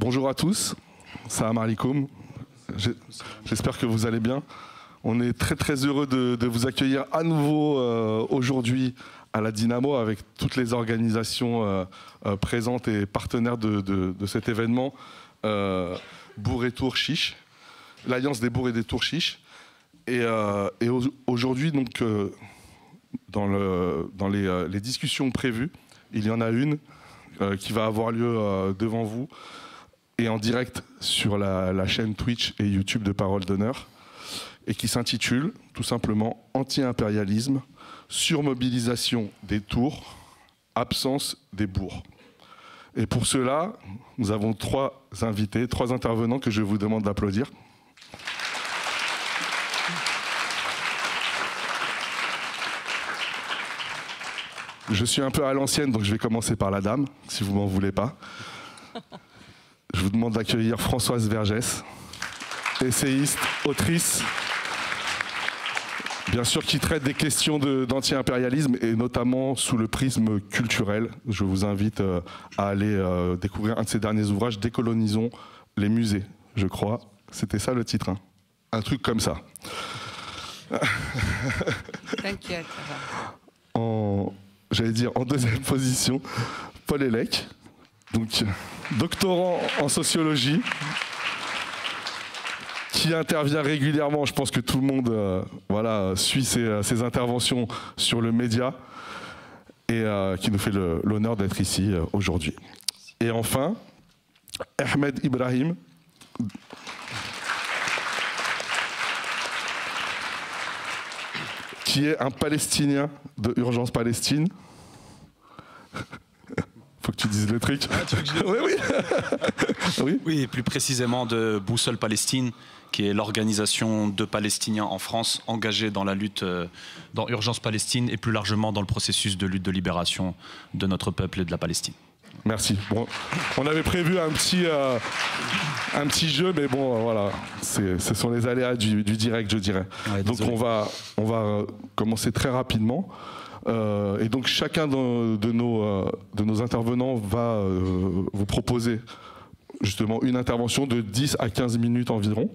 Bonjour à tous, salam alaikum. J'espère que vous allez bien. On est très heureux de vous accueillir à nouveau aujourd'hui à la Dynamo avec toutes les organisations présentes et partenaires de cet événement. Bourg et Tours Chiche, l'Alliance des Bourgs et des Tours Chiche. Et aujourd'hui, donc, dans les discussions prévues, il y en a une qui va avoir lieu devant vous et en direct sur la chaîne Twitch et YouTube de Parole d'Honneur et qui s'intitule tout simplement Anti-impérialisme, surmobilisation des tours, absence des bourgs. Et pour cela, nous avons trois invités, trois intervenants que je vous demande d'applaudir. Je suis un peu à l'ancienne, donc je vais commencer par la dame, si vous m'en voulez pas. Je vous demande d'accueillir Françoise Vergès, essayiste, autrice, bien sûr qui traite des questions d'anti-impérialisme et notamment sous le prisme culturel. Je vous invite à aller découvrir un de ses derniers ouvrages, Décolonisons les musées, je crois. C'était ça le titre, hein. Un truc comme ça. T'inquiète, ça va. J'allais dire en deuxième position, Paul Elec, donc doctorant en sociologie, qui intervient régulièrement. Je pense que tout le monde voilà, suit ses interventions sur le média et qui nous fait l'honneur d'être ici aujourd'hui. Et enfin, Ahmed Ibrahim, qui est un Palestinien de Urgence Palestine. Faut que tu dises le truc. Ah, tu veux que je le... Oui. Oui, et plus précisément de Boussole Palestine, qui est l'organisation de Palestiniens en France engagés dans la lutte dans Urgence Palestine et plus largement dans le processus de lutte de libération de notre peuple et de la Palestine. Merci. Bon, on avait prévu un petit jeu, mais bon, voilà, ce sont les aléas du direct, je dirais. Ouais, donc on va commencer très rapidement. Et donc chacun de nos intervenants va vous proposer justement une intervention de 10 à 15 minutes environ.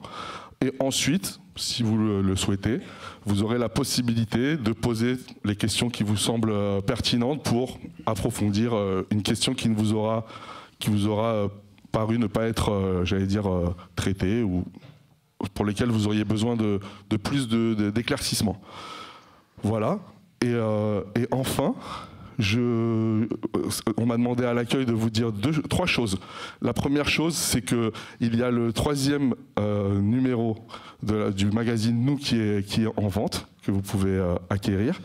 Et ensuite, si vous le souhaitez, vous aurez la possibilité de poser les questions qui vous semblent pertinentes pour approfondir une question qui vous aura paru ne pas être, j'allais dire, traitée ou pour lesquelles vous auriez besoin de plus d'éclaircissement. Voilà. Et enfin, on m'a demandé à l'accueil de vous dire trois choses. La première chose, c'est qu'il y a le 3e numéro du magazine Nous qui est en vente, que vous pouvez acquérir.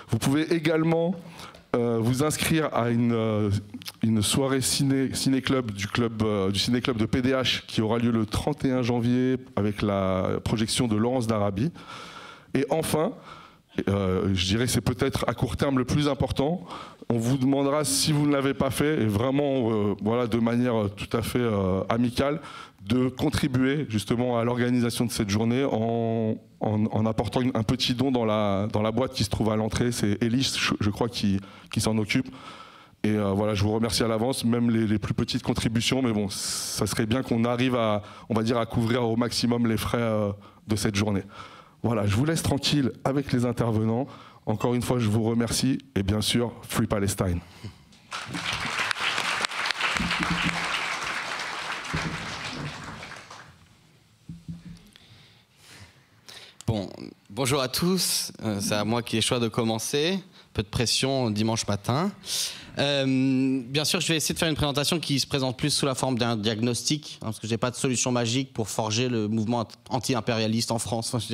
Vous pouvez également vous inscrire à une soirée ciné-club du ciné-club de PDH qui aura lieu le 31 janvier avec la projection de Laurence d'Arabie. Et enfin, je dirais que c'est peut-être à court terme le plus important. On vous demandera, si vous ne l'avez pas fait, et vraiment voilà, de manière tout à fait amicale, de contribuer justement à l'organisation de cette journée en apportant un petit don dans la boîte qui se trouve à l'entrée. C'est Elis, je crois, qui s'en occupe. Et voilà, je vous remercie à l'avance, même les plus petites contributions, mais bon, ça serait bien qu'on arrive on va dire, à couvrir au maximum les frais de cette journée. Voilà, je vous laisse tranquille avec les intervenants. Encore une fois, je vous remercie. Et bien sûr, Free Palestine. Bon, bonjour à tous. C'est à moi qui ai choix de commencer. Peu de pression dimanche matin. Bien sûr, je vais essayer de faire une présentation qui se présente plus sous la forme d'un diagnostic, hein, parce que je n'ai pas de solution magique pour forger le mouvement anti-impérialiste en France. Enfin,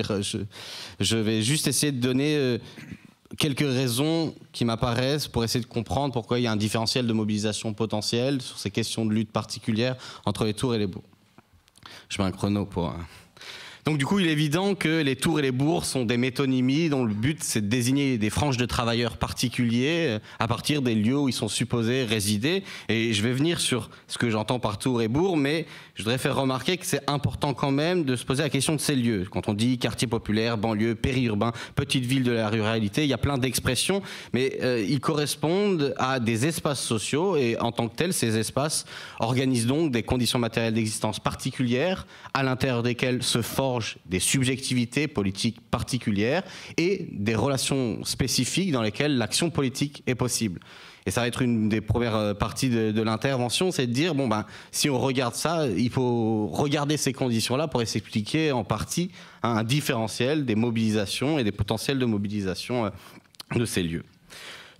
je vais juste essayer de donner quelques raisons qui m'apparaissent pour essayer de comprendre pourquoi il y a un différentiel de mobilisation potentiel sur ces questions de lutte particulières entre les tours et les bourgs. Je mets un chrono pour... Donc du coup, il est évident que les tours et les bourgs sont des métonymies dont le but c'est de désigner des franges de travailleurs particuliers à partir des lieux où ils sont supposés résider. Et je vais venir sur ce que j'entends par tour et bourg, mais je voudrais faire remarquer que c'est important quand même de se poser la question de ces lieux. Quand on dit quartier populaire, banlieue, périurbain, petite ville de la ruralité, il y a plein d'expressions, mais ils correspondent à des espaces sociaux et en tant que tels, ces espaces organisent donc des conditions matérielles d'existence particulières à l'intérieur desquelles se forgent des subjectivités politiques particulières et des relations spécifiques dans lesquelles l'action politique est possible. Et ça va être une des premières parties de l'intervention, c'est de dire, bon ben, si on regarde ça, il faut regarder ces conditions-là pour s'expliquer en partie un différentiel des mobilisations et des potentiels de mobilisation de ces lieux.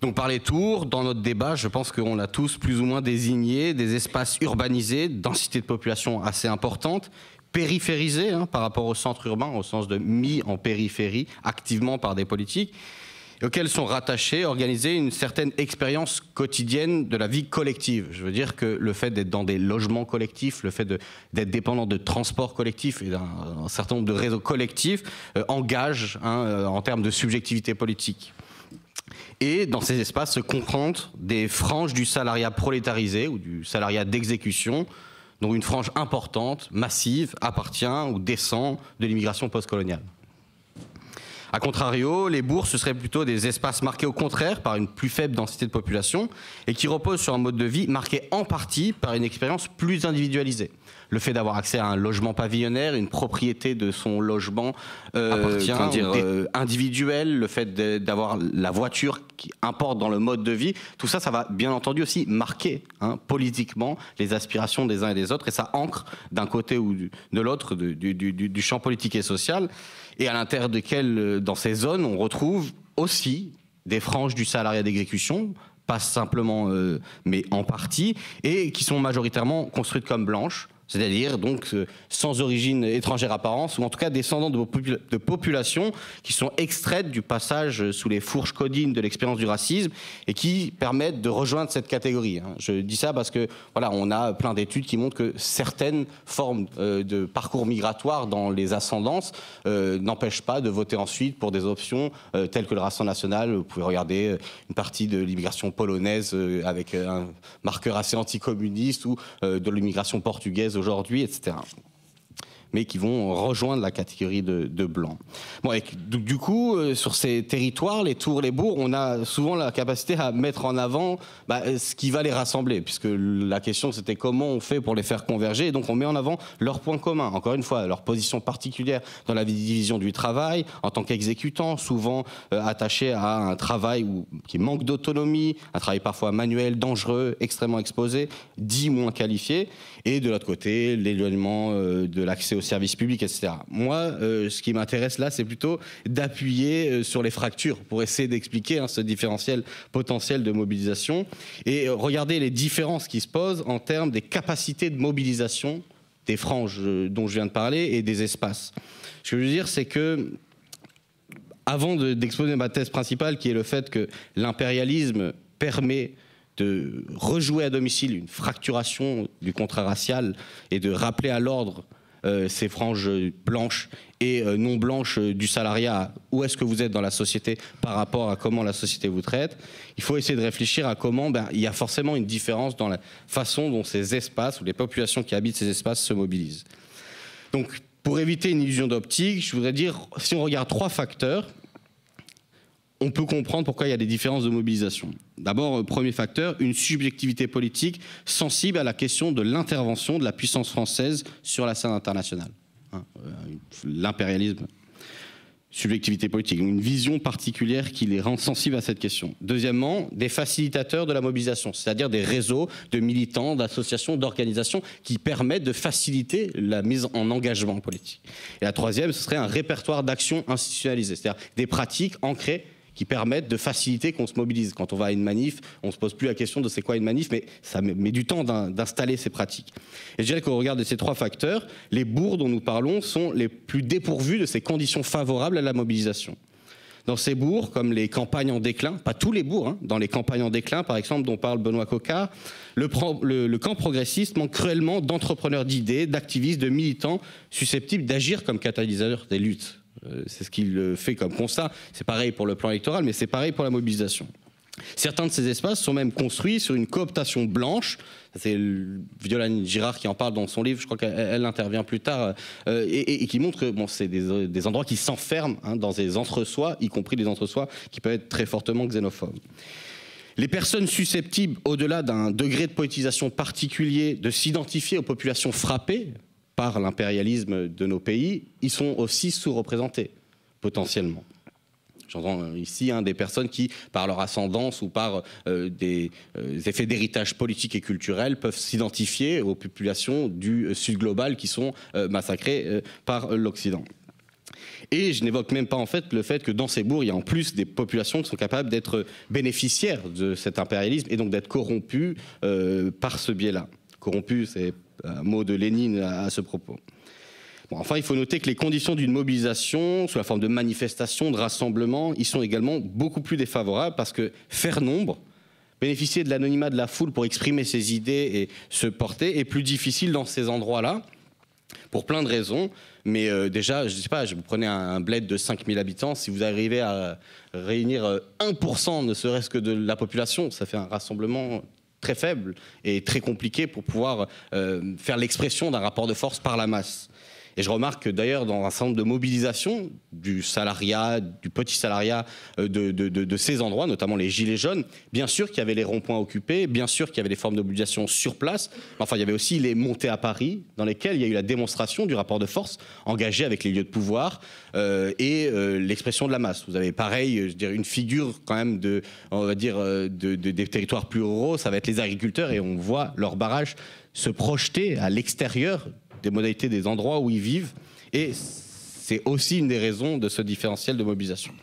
Donc par les tours, dans notre débat, je pense qu'on a tous plus ou moins désigné des espaces urbanisés, densité de population assez importante, périphérisés par rapport au centre urbain, au sens de mis en périphérie activement par des politiques, auxquels sont rattachés, organisés une certaine expérience quotidienne de la vie collective. Je veux dire que le fait d'être dans des logements collectifs, le fait d'être dépendant de transports collectifs et d'un certain nombre de réseaux collectifs engage en termes de subjectivité politique. Et dans ces espaces se confrontent des franges du salariat prolétarisé ou du salariat d'exécution, dont une frange importante, massive, appartient ou descend de l'immigration postcoloniale. A contrario, les bourgs, ce seraient plutôt des espaces marqués au contraire par une plus faible densité de population et qui reposent sur un mode de vie marqué en partie par une expérience plus individualisée. Le fait d'avoir accès à un logement pavillonnaire, une propriété de son logement individuel, le fait d'avoir la voiture qui importe dans le mode de vie, tout ça, ça va bien entendu aussi marquer politiquement les aspirations des uns et des autres et ça ancre d'un côté ou de l'autre du champ politique et social et à l'intérieur desquels, dans ces zones, on retrouve aussi des franges du salariat d'exécution, pas simplement, mais en partie, et qui sont majoritairement construites comme blanches, c'est-à-dire donc sans origine étrangère apparence, ou en tout cas descendants de populations qui sont extraites du passage sous les fourches codines de l'expérience du racisme et qui permettent de rejoindre cette catégorie. Je dis ça parce que voilà, on a plein d'études qui montrent que certaines formes de parcours migratoires dans les ascendances n'empêchent pas de voter ensuite pour des options telles que le Rassemblement national. Vous pouvez regarder une partie de l'immigration polonaise avec un marqueur assez anticommuniste ou de l'immigration portugaise aujourd'hui, etc. Mais qui vont rejoindre la catégorie de blancs. Bon, et du coup, sur ces territoires, les tours, les bourgs, on a souvent la capacité à mettre en avant ce qui va les rassembler, puisque la question c'était comment on fait pour les faire converger, et donc on met en avant leurs points communs, encore une fois, leur position particulière dans la division du travail, en tant qu'exécutant, souvent attaché à un travail qui manque d'autonomie, un travail parfois manuel, dangereux, extrêmement exposé, dit moins qualifié, et de l'autre côté, l'éloignement de l'accès aux services publics, etc. Moi, ce qui m'intéresse là, c'est plutôt d'appuyer sur les fractures pour essayer d'expliquer ce différentiel potentiel de mobilisation et regarder les différences qui se posent en termes des capacités de mobilisation des franges dont je viens de parler et des espaces. Ce que je veux dire, c'est que avant d'exposer ma thèse principale, qui est le fait que l'impérialisme permet de rejouer à domicile une fracturation du contrat racial et de rappeler à l'ordre ces franges blanches et non blanches du salariat, où est-ce que vous êtes dans la société par rapport à comment la société vous traite, il faut essayer de réfléchir à comment il y a forcément une différence dans la façon dont ces espaces ou les populations qui habitent ces espaces se mobilisent. Donc, pour éviter une illusion d'optique, je voudrais dire, si on regarde 3 facteurs, on peut comprendre pourquoi il y a des différences de mobilisation. D'abord, premier facteur, une subjectivité politique sensible à la question de l'intervention de la puissance française sur la scène internationale. L'impérialisme, subjectivité politique, une vision particulière qui les rend sensibles à cette question. Deuxièmement, des facilitateurs de la mobilisation, c'est-à-dire des réseaux de militants, d'associations, d'organisations qui permettent de faciliter la mise en engagement politique. Et la troisième, ce serait un répertoire d'actions institutionnalisées, c'est-à-dire des pratiques ancrées qui permettent de faciliter qu'on se mobilise. Quand on va à une manif, on ne se pose plus la question de c'est quoi une manif, mais ça met du temps d'installer ces pratiques. Et je dirais qu'au regard de ces 3 facteurs, les bourgs dont nous parlons sont les plus dépourvus de ces conditions favorables à la mobilisation. Dans ces bourgs, comme les campagnes en déclin, pas tous les bourgs, hein, dans les campagnes en déclin, par exemple, dont parle Benoît Coquart, le camp progressiste manque cruellement d'entrepreneurs d'idées, d'activistes, de militants susceptibles d'agir comme catalyseurs des luttes. C'est ce qu'il fait comme constat. C'est pareil pour le plan électoral, mais c'est pareil pour la mobilisation. Certains de ces espaces sont même construits sur une cooptation blanche. C'est Violaine Girard qui en parle dans son livre, je crois qu'elle intervient plus tard, et qui montre que bon, c'est des endroits qui s'enferment dans des entre-soi, y compris des entre-soi qui peuvent être très fortement xénophobes. Les personnes susceptibles, au-delà d'un degré de politisation particulier, de s'identifier aux populations frappées par l'impérialisme de nos pays, ils sont aussi sous-représentés, potentiellement. J'entends ici des personnes qui, par leur ascendance ou par des effets d'héritage politique et culturel, peuvent s'identifier aux populations du Sud global qui sont massacrées par l'Occident. Et je n'évoque même pas en fait le fait que dans ces bourgs, il y a en plus des populations qui sont capables d'être bénéficiaires de cet impérialisme et donc d'être corrompues par ce biais-là. Corrompues, c'est un mot de Lénine à ce propos. Bon, enfin, il faut noter que les conditions d'une mobilisation, sous la forme de manifestation, de rassemblement, ils sont également beaucoup plus défavorables parce que faire nombre, bénéficier de l'anonymat de la foule pour exprimer ses idées et se porter est plus difficile dans ces endroits-là, pour plein de raisons. Mais déjà, je ne sais pas, vous prenez un bled de 5000 habitants, si vous arrivez à réunir 1%, ne serait-ce que de la population, ça fait un rassemblement très faible et très compliqué pour pouvoir faire l'expression d'un rapport de force par la masse. Et je remarque que d'ailleurs, dans un certain nombre de mobilisations du salariat, du petit salariat de ces endroits, notamment les Gilets jaunes, bien sûr qu'il y avait les ronds-points occupés, bien sûr qu'il y avait des formes de mobilisation sur place, mais enfin il y avait aussi les montées à Paris, dans lesquelles il y a eu la démonstration du rapport de force engagé avec les lieux de pouvoir et l'expression de la masse. Vous avez pareil, je dirais, une figure quand même des territoires plus ruraux, ça va être les agriculteurs, et on voit leur barrage se projeter à l'extérieur des modalités des endroits où ils vivent, et c'est aussi une des raisons de ce différentiel de mobilisation.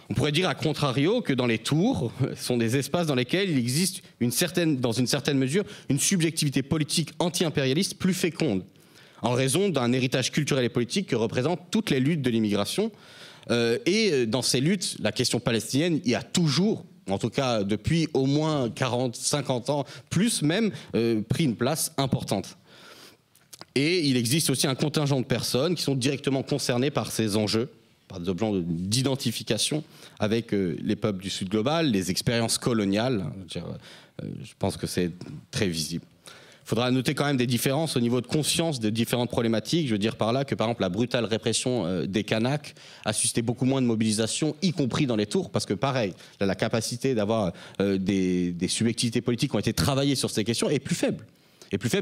On pourrait dire à contrario que dans les tours, ce sont des espaces dans lesquels il existe dans une certaine mesure une subjectivité politique anti-impérialiste plus féconde, en raison d'un héritage culturel et politique que représentent toutes les luttes de l'immigration. Et dans ces luttes, la question palestinienne y a toujours, en tout cas depuis au moins 40, 50 ans, plus même, pris une place importante. Et il existe aussi un contingent de personnes qui sont directement concernées par ces enjeux, par des objets d'identification avec les peuples du Sud global, les expériences coloniales. Je pense que c'est très visible. Il faudra noter quand même des différences au niveau de conscience de différentes problématiques. Je veux dire par là que, par exemple, la brutale répression des Kanaks a suscité beaucoup moins de mobilisation, y compris dans les tours, parce que, pareil, la capacité d'avoir des subjectivités politiques qui ont été travaillées sur ces questions est plus faible.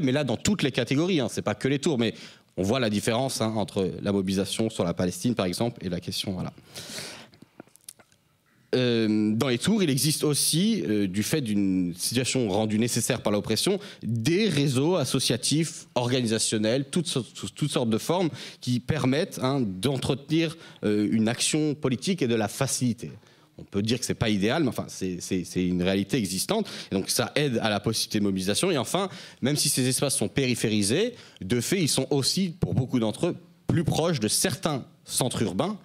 Mais là, dans toutes les catégories, c'est pas que les tours, mais on voit la différence entre la mobilisation sur la Palestine, par exemple, et la question, voilà. Dans les tours, il existe aussi, du fait d'une situation rendue nécessaire par l'oppression, des réseaux associatifs, organisationnels, toutes sortes de formes qui permettent d'entretenir une action politique et de la faciliter. On peut dire que c'est pas idéal, mais enfin, c'est une réalité existante. Et donc, ça aide à la possibilité de mobilisation. Et enfin, même si ces espaces sont périphérisés, de fait, ils sont aussi, pour beaucoup d'entre eux, plus proches de certains centres urbains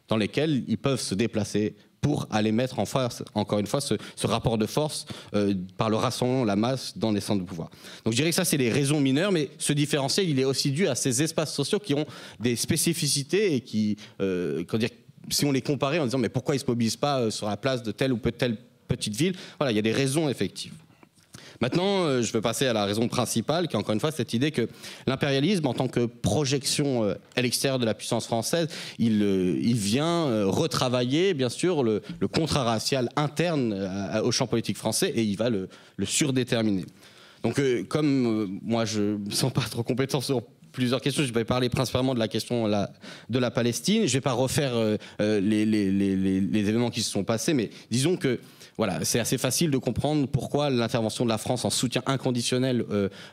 dans lesquels ils peuvent se déplacer pour aller mettre en face, encore une fois, ce rapport de force par le rassemblement, la masse, dans les centres de pouvoir. Donc, je dirais que ça, c'est les raisons mineures, mais ce différentiel, il est aussi dû à ces espaces sociaux qui ont des spécificités et qui, si on les comparait en disant mais pourquoi ils ne se mobilisent pas sur la place de telle ou telle petite ville, voilà, il y a des raisons effectives. Maintenant, je veux passer à la raison principale, qui est encore une fois cette idée que l'impérialisme, en tant que projection à l'extérieur de la puissance française, il vient retravailler, bien sûr, le contrat racial interne au champ politique français, et il va le surdéterminer. Donc, comme moi, je ne me sens pas trop compétent sur plusieurs questions. Je vais parler principalement de la question de la Palestine. Je ne vais pas refaire les événements qui se sont passés, mais disons que voilà, c'est assez facile de comprendre pourquoi l'intervention de la France en soutien inconditionnel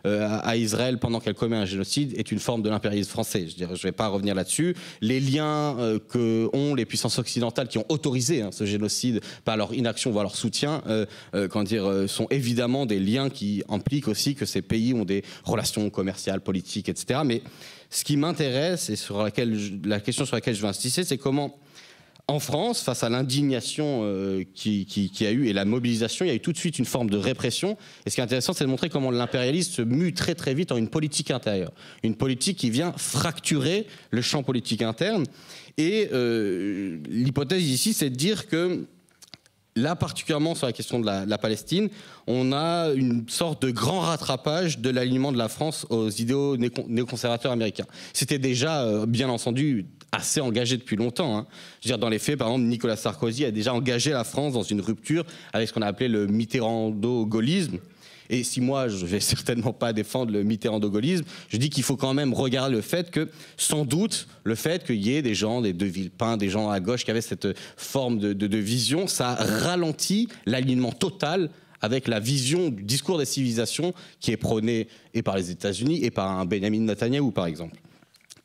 à Israël pendant qu'elle commet un génocide est une forme de l'impérialisme français. Je ne vais pas revenir là-dessus. Les liens qu'ont les puissances occidentales qui ont autorisé ce génocide par leur inaction, voire leur soutien, sont évidemment des liens qui impliquent aussi que ces pays ont des relations commerciales, politiques, etc. Mais ce qui m'intéresse et la question sur laquelle je veux insister, c'est comment, En France, face à l'indignation qu'il y a eu et la mobilisation, il y a eu tout de suite une forme de répression. Et ce qui est intéressant, c'est de montrer comment l'impérialisme se mue très très vite en une politique intérieure. Une politique qui vient fracturer le champ politique interne. Et l'hypothèse ici, c'est de dire que là, particulièrement sur la question de la Palestine, on a une sorte de grand rattrapage de l'alignement de la France aux idéaux néoconservateurs américains. C'était déjà, bien entendu, assez engagé depuis longtemps. Hein. Je veux dire, dans les faits, par exemple, Nicolas Sarkozy a déjà engagé la France dans une rupture avec ce qu'on a appelé le mitterrando-gaullisme. Et si moi, je ne vais certainement pas défendre le mitterrando-gaullisme, je dis qu'il faut quand même regarder le fait que, sans doute, le fait qu'il y ait des gens, des De Villepin, des gens à gauche qui avaient cette forme de vision, ça ralentit l'alignement total avec la vision du discours des civilisations qui est prôné et par les États-Unis et par un Benjamin Netanyahou, par exemple.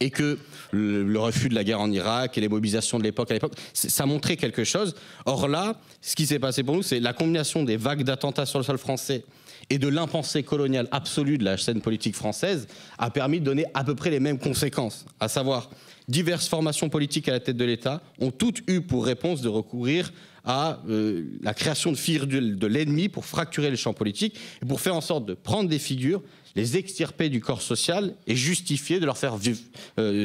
Et que le refus de la guerre en Irak et les mobilisations de l'époque, ça montrait quelque chose. Or là, ce qui s'est passé pour nous, c'est la combinaison des vagues d'attentats sur le sol français et de l'impensée coloniale absolue de la scène politique française a permis de donner à peu près les mêmes conséquences, à savoir diverses formations politiques à la tête de l'État ont toutes eu pour réponse de recourir à la création de figures de l'ennemi pour fracturer le champ politique et pour faire en sorte de prendre des figures, les extirper du corps social et justifier de leur faire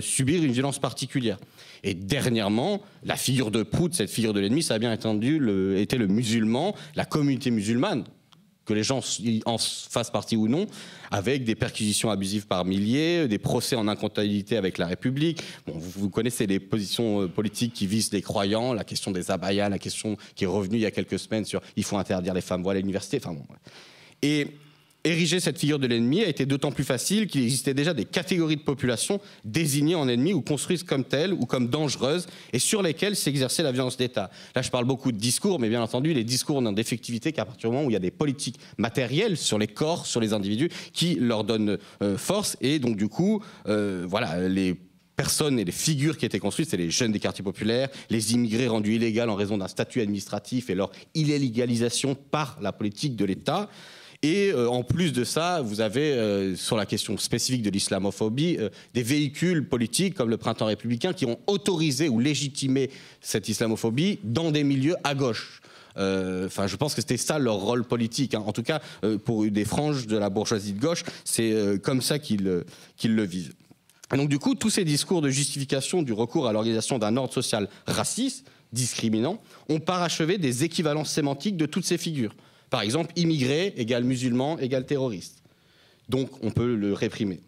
subir une violence particulière. Et dernièrement, la figure de proue, cette figure de l'ennemi, ça a bien entendu été le musulman, la communauté musulmane, que les gens en fassent partie ou non, avec des perquisitions abusives par milliers, des procès en incompatibilité avec la République. Bon, vous connaissez les positions politiques qui visent les croyants, la question des abayas, la question qui est revenue il y a quelques semaines sur il faut interdire les femmes voilées à l'université. Enfin, bon. Et ériger cette figure de l'ennemi a été d'autant plus facile qu'il existait déjà des catégories de population désignées en ennemis ou construites comme telles ou comme dangereuses et sur lesquelles s'exerçait la violence d'État. Là, je parle beaucoup de discours, mais bien entendu, les discours n'ont d'effectivité qu'à partir du moment où il y a des politiques matérielles sur les corps, sur les individus, qui leur donnent force. Et donc, du coup, voilà, les personnes et les figures qui étaient construites, c'est les jeunes des quartiers populaires, les immigrés rendus illégaux en raison d'un statut administratif et leur illégalisation par la politique de l'État. Et en plus de ça, vous avez, sur la question spécifique de l'islamophobie, des véhicules politiques comme le Printemps républicain qui ont autorisé ou légitimé cette islamophobie dans des milieux à gauche. Enfin, je pense que c'était ça leur rôle politique. Hein. En tout cas, pour des franges de la bourgeoisie de gauche, c'est comme ça qu'ils le vivent. Et donc, du coup, tous ces discours de justification du recours à l'organisation d'un ordre social raciste, discriminant, ont parachevé des équivalences sémantiques de toutes ces figures. Par exemple, immigré égale musulman égale terroriste. Donc, on peut le réprimer.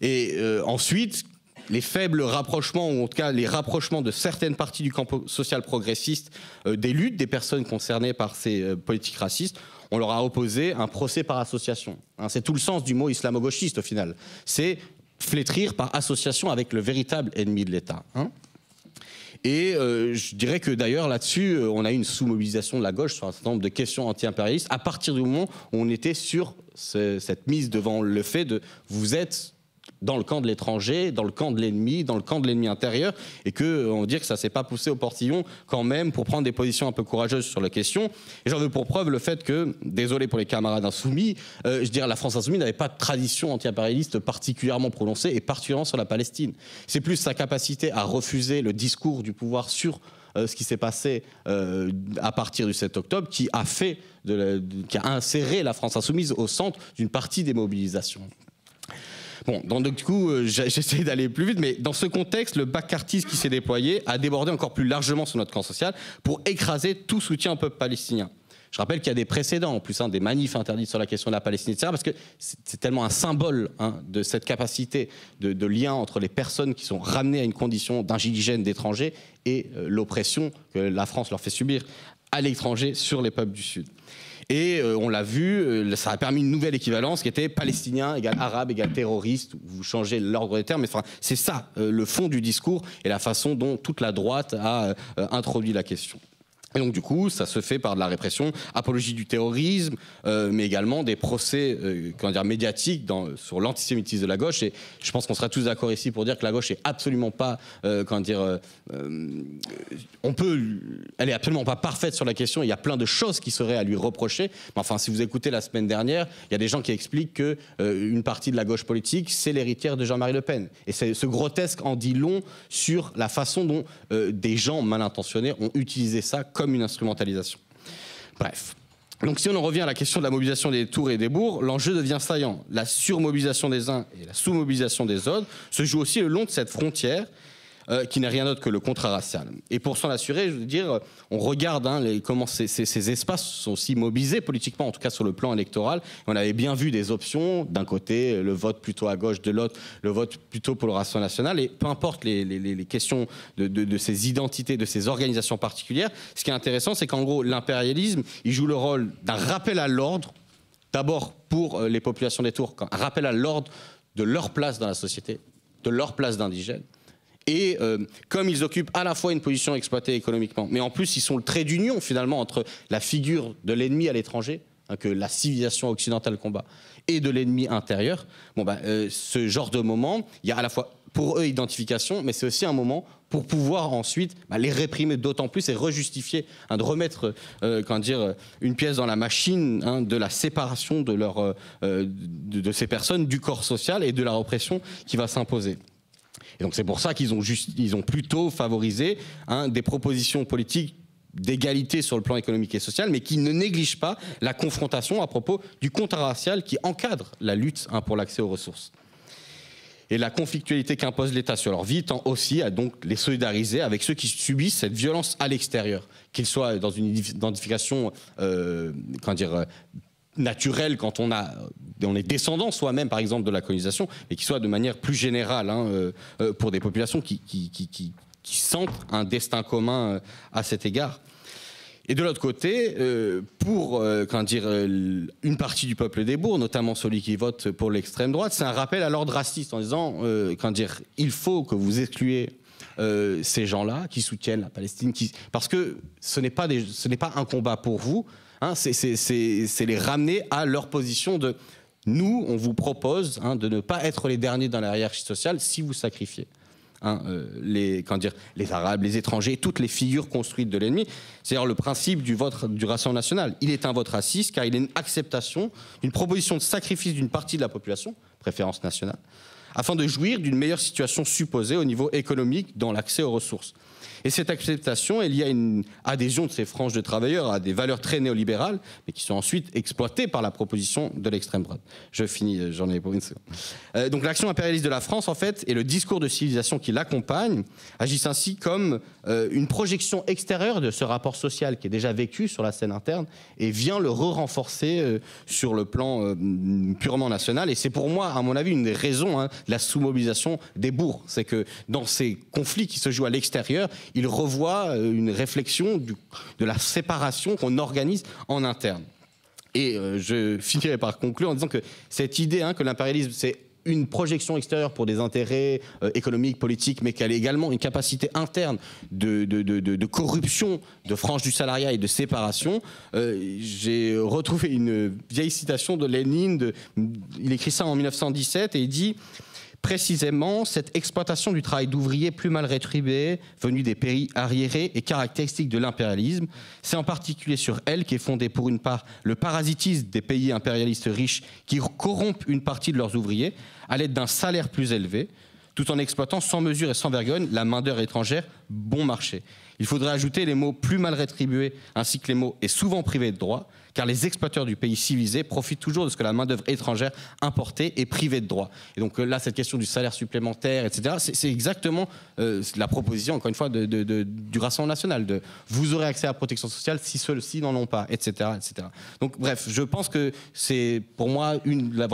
Et ensuite, les faibles rapprochements, ou en tout cas les rapprochements de certaines parties du camp social progressiste des luttes des personnes concernées par ces politiques racistes, on leur a opposé un procès par association. Hein, c'est tout le sens du mot islamo-gauchiste au final. C'est flétrir par association avec le véritable ennemi de l'État. Hein. Et je dirais que d'ailleurs là-dessus, on a eu une sous-mobilisation de la gauche sur un certain nombre de questions anti-impérialistes à partir du moment où on était sur cette mise devant le fait de vous êtes dans le camp de l'étranger, dans le camp de l'ennemi, dans le camp de l'ennemi intérieur, et qu'on dit que ça ne s'est pas poussé au portillon quand même pour prendre des positions un peu courageuses sur la question. Et j'en veux pour preuve le fait que, désolé pour les camarades insoumis, je dirais la France insoumise n'avait pas de tradition anti-impérialiste particulièrement prononcée, et particulièrement sur la Palestine. C'est plus sa capacité à refuser le discours du pouvoir sur ce qui s'est passé à partir du 7 octobre qui a inséré la France insoumise au centre d'une partie des mobilisations. Bon, donc du coup, j'essaie d'aller plus vite, mais dans ce contexte, le McCarthyisme qui s'est déployé a débordé encore plus largement sur notre camp social pour écraser tout soutien au peuple palestinien. Je rappelle qu'il y a des précédents, en plus, hein, des manifs interdits sur la question de la Palestine, etc., parce que c'est tellement un symbole de cette capacité de lien entre les personnes qui sont ramenées à une condition d'indigène d'étrangers et l'oppression que la France leur fait subir à l'étranger sur les peuples du Sud. Et on l'a vu, ça a permis une nouvelle équivalence qui était palestinien égale arabe égale terroriste. Vous changez l'ordre des termes, mais enfin, c'est ça le fond du discours et la façon dont toute la droite a introduit la question. Et donc du coup, ça se fait par de la répression, apologie du terrorisme, mais également des procès médiatiques sur l'antisémitisme de la gauche. Et je pense qu'on sera tous d'accord ici pour dire que la gauche est absolument pas, elle est absolument pas parfaite sur la question. Il y a plein de choses qui seraient à lui reprocher. Mais enfin, si vous écoutez la semaine dernière, il y a des gens qui expliquent que une partie de la gauche politique, c'est l'héritière de Jean-Marie Le Pen. Et ce grotesque en dit long sur la façon dont des gens mal intentionnés ont utilisé ça comme une instrumentalisation. Bref. Donc si on en revient à la question de la mobilisation des tours et des bourgs, l'enjeu devient saillant. La surmobilisation des uns et la sous-mobilisation des autres se joue aussi le long de cette frontière qui n'est rien d'autre que le contrat racial. Et pour s'en assurer, je veux dire, on regarde comment ces espaces sont aussi mobilisés politiquement, en tout cas sur le plan électoral. On avait bien vu des options, d'un côté le vote plutôt à gauche, de l'autre le vote plutôt pour le Rassemblement national. Et peu importe les questions de ces identités, de ces organisations particulières, ce qui est intéressant, c'est qu'en gros, l'impérialisme, il joue le rôle d'un rappel à l'ordre, d'abord pour les populations des tours, un rappel à l'ordre de leur place dans la société, de leur place d'indigène. Et comme ils occupent à la fois une position exploitée économiquement, mais en plus ils sont le trait d'union finalement entre la figure de l'ennemi à l'étranger, que la civilisation occidentale combat, et de l'ennemi intérieur, ce genre de moment, il y a à la fois pour eux identification, mais c'est aussi un moment pour pouvoir ensuite les réprimer d'autant plus et rejustifier, de remettre une pièce dans la machine de la séparation de ces personnes du corps social et de la répression qui va s'imposer. Et donc c'est pour ça qu'ils ont plutôt favorisé des propositions politiques d'égalité sur le plan économique et social, mais qui ne négligent pas la confrontation à propos du contrat racial qui encadre la lutte pour l'accès aux ressources. Et la conflictualité qu'impose l'État sur leur vie tend aussi à donc les solidariser avec ceux qui subissent cette violence à l'extérieur, qu'ils soient dans une identification naturelle quand on est descendant soi-même par exemple de la colonisation, mais qui soit de manière plus générale pour des populations qui sentent un destin commun à cet égard. Et de l'autre côté, pour une partie du peuple des bourgs, notamment celui qui vote pour l'extrême droite, c'est un rappel à l'ordre raciste en disant il faut que vous excluez ces gens-là qui soutiennent la Palestine, parce que ce n'est pas un combat pour vous. C'est les ramener à leur position de nous, on vous propose de ne pas être les derniers dans la hiérarchie sociale si vous sacrifiez les Arabes, les étrangers, toutes les figures construites de l'ennemi. C'est-à-dire le principe du vote du Rassemblement national. Il est un vote raciste car il est une acceptation, une proposition de sacrifice d'une partie de la population, préférence nationale, afin de jouir d'une meilleure situation supposée au niveau économique dans l'accès aux ressources. Et cette acceptation est liée à une adhésion de ces franges de travailleurs à des valeurs très néolibérales, mais qui sont ensuite exploitées par la proposition de l'extrême droite. Je finis, j'en ai pour une seconde. Donc l'action impérialiste de la France, en fait, et le discours de civilisation qui l'accompagne, agissent ainsi comme une projection extérieure de ce rapport social qui est déjà vécu sur la scène interne et vient le renforcer sur le plan purement national. Et c'est pour moi, à mon avis, une des raisons de la sous-mobilisation des bourgs. C'est que dans ces conflits qui se jouent à l'extérieur, il revoit une réflexion de la séparation qu'on organise en interne. Et je finirai par conclure en disant que cette idée que l'impérialisme, c'est une projection extérieure pour des intérêts économiques, politiques, mais qu'elle ait également une capacité interne de corruption, de franges du salariat et de séparation. J'ai retrouvé une vieille citation de Lénine, il écrit ça en 1917 et il dit... Précisément, cette exploitation du travail d'ouvriers plus mal rétribué, venue des pays arriérés et caractéristique de l'impérialisme, c'est en particulier sur elle qu'est fondé pour une part le parasitisme des pays impérialistes riches qui corrompent une partie de leurs ouvriers à l'aide d'un salaire plus élevé, tout en exploitant sans mesure et sans vergogne la main-d'œuvre étrangère bon marché. Il faudrait ajouter les mots plus mal rétribués ainsi que les mots et souvent privés de droits, car les exploiteurs du pays civilisé profitent toujours de ce que la main-d'œuvre étrangère importée est privée de droits. Et donc là, cette question du salaire supplémentaire, etc., c'est exactement la proposition, encore une fois, du Rassemblement national. Vous aurez accès à la protection sociale si ceux-ci n'en ont pas, etc., etc. Donc bref, je pense que c'est pour moi la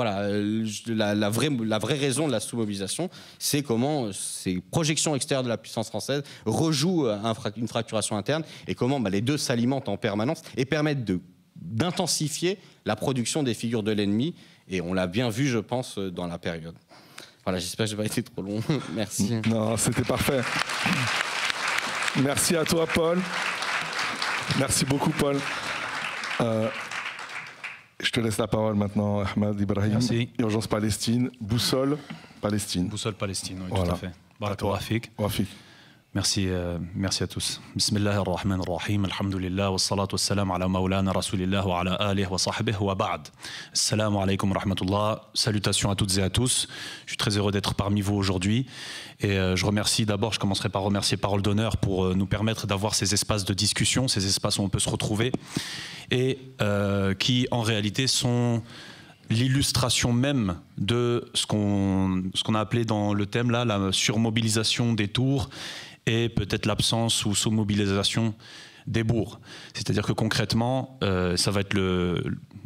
vraie raison de la sous-mobilisation, c'est comment ces projections extérieures de la puissance française rejouent une fracturation interne et comment les deux s'alimentent en permanence et permettent d'intensifier la production des figures de l'ennemi. Et on l'a bien vu, je pense, dans la période. Voilà, j'espère que je n'ai pas été trop long. Merci. Non, c'était parfait. Merci à toi, Paul. Merci beaucoup, Paul. Je te laisse la parole maintenant, Ahmed Ibrahim. Merci. Urgence Palestine, Boussole Palestine. Boussole Palestine, oui, voilà. tout à fait. Barakallahu fik. Merci, merci à tous. Bismillah ar-Rahman ar-Rahim, alhamdulillah, wa salatu wa salam ala maulana rasulillah wa ala alihi wa sahbihi wa ba'd. Assalamu alaikum wa rahmatullah. Salutations à toutes et à tous. Je suis très heureux d'être parmi vous aujourd'hui. Et je remercie d'abord, je commencerai par remercier Parole d'Honneur pour nous permettre d'avoir ces espaces de discussion, ces espaces où on peut se retrouver et qui en réalité sont l'illustration même de ce qu'on a appelé dans le thème là, la surmobilisation des tours et peut-être l'absence ou sous-mobilisation des bourgs. C'est-à-dire que concrètement, ça va être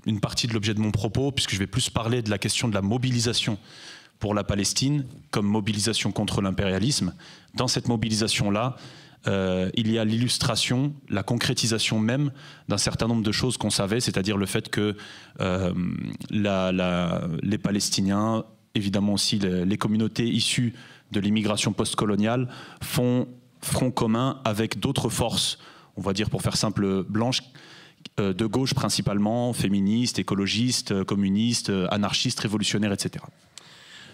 une partie de l'objet de mon propos, puisque je vais plus parler de la question de la mobilisation pour la Palestine comme mobilisation contre l'impérialisme. Dans cette mobilisation-là, il y a l'illustration, la concrétisation même d'un certain nombre de choses qu'on savait, c'est-à-dire le fait que les Palestiniens, évidemment aussi les communautés issues de l'immigration postcoloniale, font front commun avec d'autres forces, on va dire pour faire simple, blanches, de gauche principalement, féministes, écologistes, communistes, anarchistes, révolutionnaires, etc.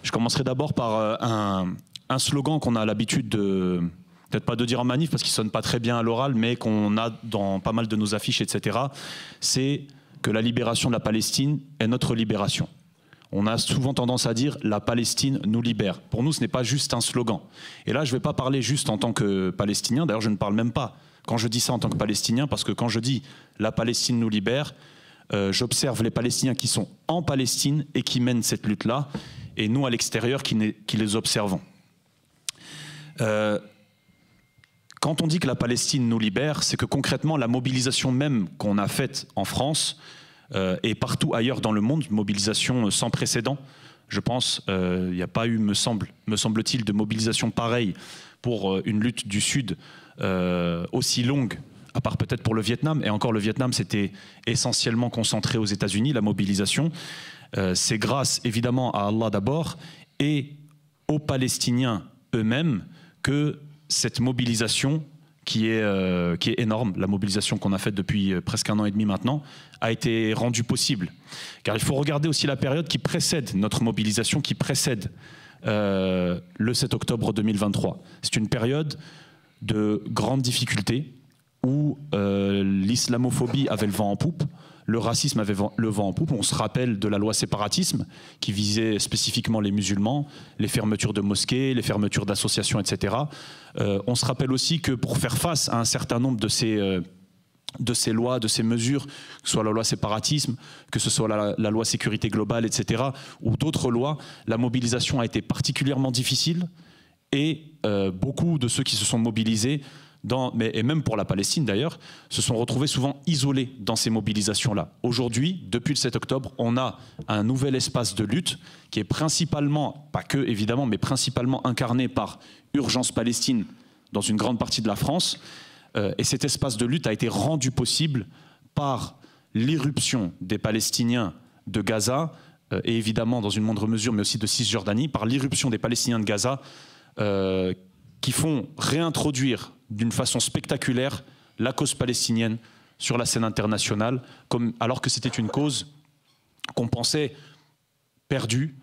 Je commencerai d'abord par un slogan qu'on a l'habitude de... peut-être pas de dire en manif parce qu'il sonne pas très bien à l'oral, mais qu'on a dans pas mal de nos affiches, etc. C'est que la libération de la Palestine est notre libération. On a souvent tendance à dire « la Palestine nous libère ». Pour nous, ce n'est pas juste un slogan. Et là, je ne vais pas parler juste en tant que Palestinien. D'ailleurs, je ne parle même pas quand je dis ça en tant que Palestinien, parce que quand je dis « la Palestine nous libère », j'observe les Palestiniens qui sont en Palestine et qui mènent cette lutte-là, et nous, à l'extérieur, qui les observons. Quand on dit que la Palestine nous libère, c'est que concrètement, la mobilisation même qu'on a faite en France et partout ailleurs dans le monde, mobilisation sans précédent, je pense, il n'y a pas eu, me semble-t-il, de mobilisation pareille pour une lutte du Sud aussi longue, à part peut-être pour le Vietnam, et encore le Vietnam, c'était essentiellement concentré aux États-Unis, la mobilisation. C'est grâce évidemment à Allah d'abord et aux Palestiniens eux-mêmes que cette mobilisation qui est énorme, la mobilisation qu'on a faite depuis presque 1 an et demi maintenant, a été rendue possible. Car il faut regarder aussi la période qui précède notre mobilisation, qui précède le 7 octobre 2023. C'est une période de grandes difficultés où l'islamophobie avait le vent en poupe, le racisme avait le vent en poupe. On se rappelle de la loi séparatisme qui visait spécifiquement les musulmans, les fermetures de mosquées, les fermetures d'associations, etc. On se rappelle aussi que pour faire face à un certain nombre de ces lois, de ces mesures, que ce soit la loi séparatisme, que ce soit la loi sécurité globale, etc., ou d'autres lois, la mobilisation a été particulièrement difficile et beaucoup de ceux qui se sont mobilisés, et même pour la Palestine d'ailleurs, se sont retrouvés souvent isolés dans ces mobilisations-là. Aujourd'hui, depuis le 7 octobre, on a un nouvel espace de lutte qui est principalement, pas que évidemment, mais principalement incarné par Urgence Palestine dans une grande partie de la France. Et cet espace de lutte a été rendu possible par l'irruption des Palestiniens de Gaza, et évidemment dans une moindre mesure, mais aussi de Cisjordanie, par l'irruption des Palestiniens de Gaza, qui font réintroduire d'une façon spectaculaire la cause palestinienne sur la scène internationale, alors que c'était une cause qu'on pensait perdue,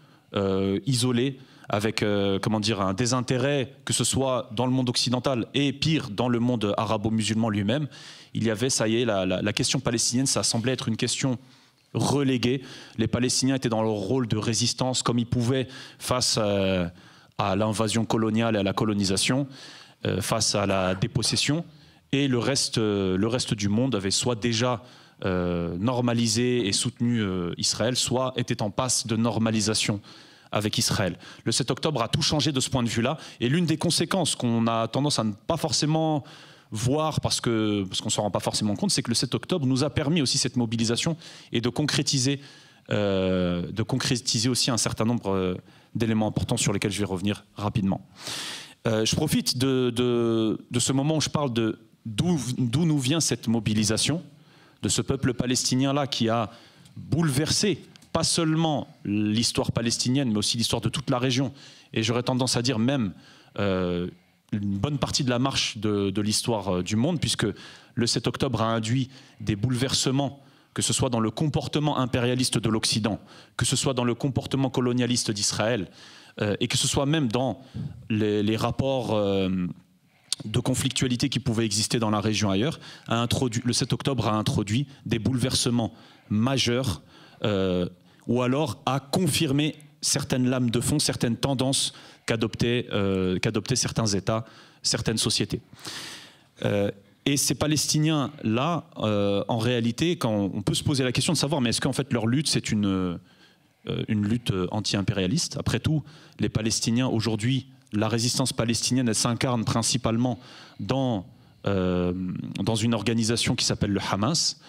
isolée, avec un désintérêt, que ce soit dans le monde occidental et pire, dans le monde arabo-musulman lui-même. Il y avait, ça y est, la question palestinienne, ça semblait être une question reléguée. Les Palestiniens étaient dans leur rôle de résistance comme ils pouvaient face à l'invasion coloniale et à la colonisation, face à la dépossession, et le reste du monde avait soit déjà normalisé et soutenu Israël, soit était en passe de normalisation avec Israël. Le 7 octobre a tout changé de ce point de vue-là, et l'une des conséquences qu'on a tendance à ne pas forcément voir, parce qu'on ne s'en rend pas forcément compte, c'est que le 7 octobre nous a permis aussi cette mobilisation et de concrétiser aussi un certain nombre d'éléments importants sur lesquels je vais revenir rapidement. Je profite de ce moment où je parle d'où nous vient cette mobilisation, de ce peuple palestinien-là qui a bouleversé pas seulement l'histoire palestinienne, mais aussi l'histoire de toute la région, et j'aurais tendance à dire même une bonne partie de la marche de l'histoire du monde, puisque le 7 octobre a induit des bouleversements, que ce soit dans le comportement impérialiste de l'Occident, que ce soit dans le comportement colonialiste d'Israël, et que ce soit même dans les rapports de conflictualité qui pouvaient exister dans la région ailleurs. Le 7 octobre a introduit des bouleversements majeurs, ou alors a confirmé certaines lames de fond, certaines tendances qu'adoptaient certains États, certaines sociétés. Et ces Palestiniens-là, en réalité, quand on peut se poser la question de savoir, mais est-ce qu'en fait leur lutte, c'est une lutte anti-impérialiste? Après tout, les Palestiniens, aujourd'hui, la résistance palestinienne, elle s'incarne principalement dans une organisation qui s'appelle le Hamas,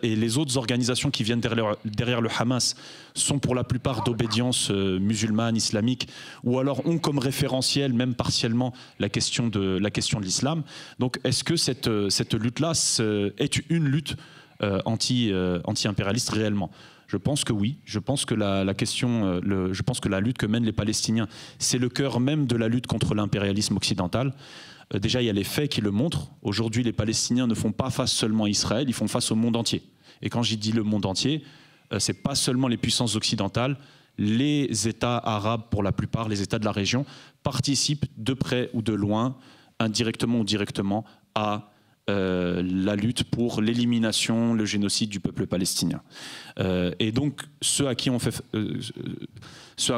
et les autres organisations qui viennent derrière le Hamas sont pour la plupart d'obédience musulmane, islamique, ou alors ont comme référentiel, même partiellement, la question de l'islam. Donc est-ce que cette lutte-là est une lutte anti-impérialiste réellement? Je pense que oui. Je pense que je pense que la lutte que mènent les Palestiniens, c'est le cœur même de la lutte contre l'impérialisme occidental. Déjà, il y a les faits qui le montrent. Aujourd'hui, les Palestiniens ne font pas face seulement à Israël, ils font face au monde entier. Et quand j'y dis le monde entier, ce n'est pas seulement les puissances occidentales. Les États arabes, pour la plupart, les États de la région, participent de près ou de loin, indirectement ou directement, à la lutte pour l'élimination, le génocide du peuple palestinien. Et donc, ce à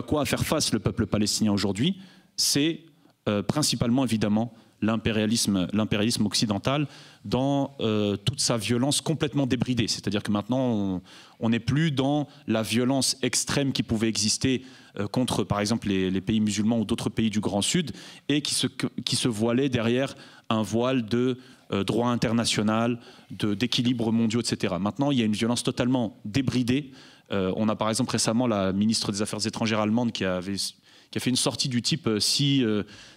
quoi a faire face le peuple palestinien aujourd'hui, c'est principalement, évidemment, l'impérialisme occidental dans toute sa violence complètement débridée. C'est-à-dire que maintenant, on n'est plus dans la violence extrême qui pouvait exister contre, par exemple, les pays musulmans ou d'autres pays du Grand Sud, et qui se voilait derrière un voile de droit international, d'équilibre mondiaux, etc. Maintenant, il y a une violence totalement débridée. On a par exemple récemment la ministre des Affaires étrangères allemande qui a fait une sortie du type si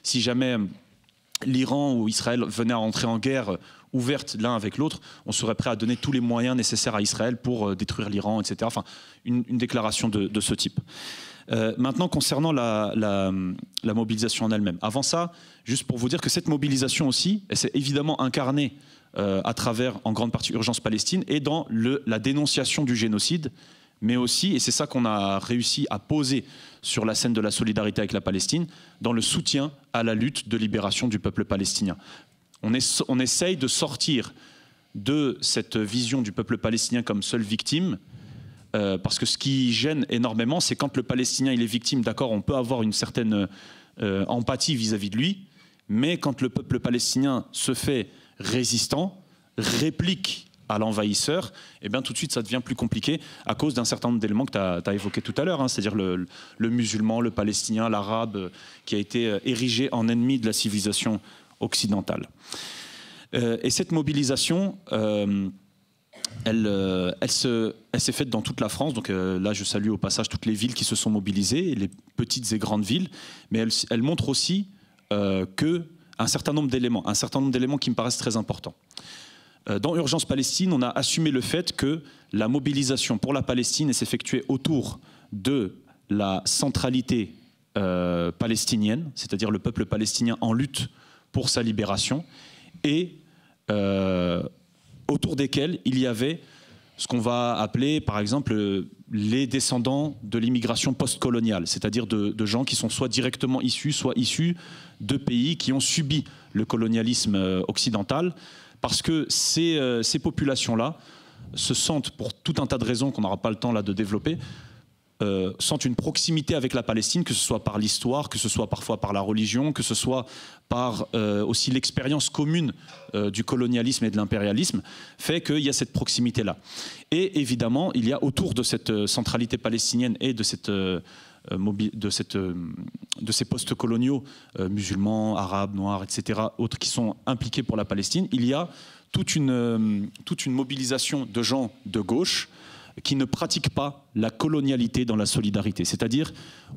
jamais l'Iran ou Israël venaient à entrer en guerre ouverte l'un avec l'autre, on serait prêt à donner tous les moyens nécessaires à Israël pour détruire l'Iran, etc. Enfin, une déclaration de ce type. Maintenant, concernant la mobilisation en elle-même. Avant ça, juste pour vous dire que cette mobilisation aussi, elle s'est évidemment incarnée à travers, en grande partie, Urgence Palestine, et dans la dénonciation du génocide, mais aussi, et c'est ça qu'on a réussi à poser sur la scène de la solidarité avec la Palestine, dans le soutien à la lutte de libération du peuple palestinien. On essaye de sortir de cette vision du peuple palestinien comme seule victime, parce que ce qui gêne énormément, c'est quand le Palestinien il est victime, d'accord, on peut avoir une certaine empathie vis-à-vis de lui, mais quand le peuple palestinien se fait résistant, réplique à l'envahisseur, et bien tout de suite ça devient plus compliqué à cause d'un certain nombre d'éléments que tu as évoqués tout à l'heure, hein, c'est-à-dire le musulman, le palestinien, l'arabe, qui a été érigé en ennemi de la civilisation occidentale. Et cette mobilisation, elle s'est faite dans toute la France. Donc là, je salue au passage toutes les villes qui se sont mobilisées, les petites et grandes villes, mais elle montre aussi un certain nombre d'éléments qui me paraissent très importants. Dans Urgence Palestine, on a assumé le fait que la mobilisation pour la Palestine s'effectuait autour de la centralité palestinienne, c'est-à-dire le peuple palestinien en lutte pour sa libération, et autour desquels il y avait ce qu'on va appeler, par exemple, les descendants de l'immigration post-coloniale, c'est-à-dire de gens qui sont soit directement issus, soit issus de pays qui ont subi le colonialisme occidental, parce que ces populations-là se sentent, pour tout un tas de raisons qu'on n'aura pas le temps là de développer, sentent une proximité avec la Palestine, que ce soit par l'histoire, que ce soit parfois par la religion, que ce soit par aussi l'expérience commune du colonialisme et de l'impérialisme, fait qu'il y a cette proximité-là. Et évidemment, il y a autour de cette centralité palestinienne et de ces postes coloniaux, musulmans, arabes, noirs, etc., autres qui sont impliqués pour la Palestine, il y a toute une mobilisation de gens de gauche qui ne pratiquent pas la colonialité dans la solidarité. C'est-à-dire,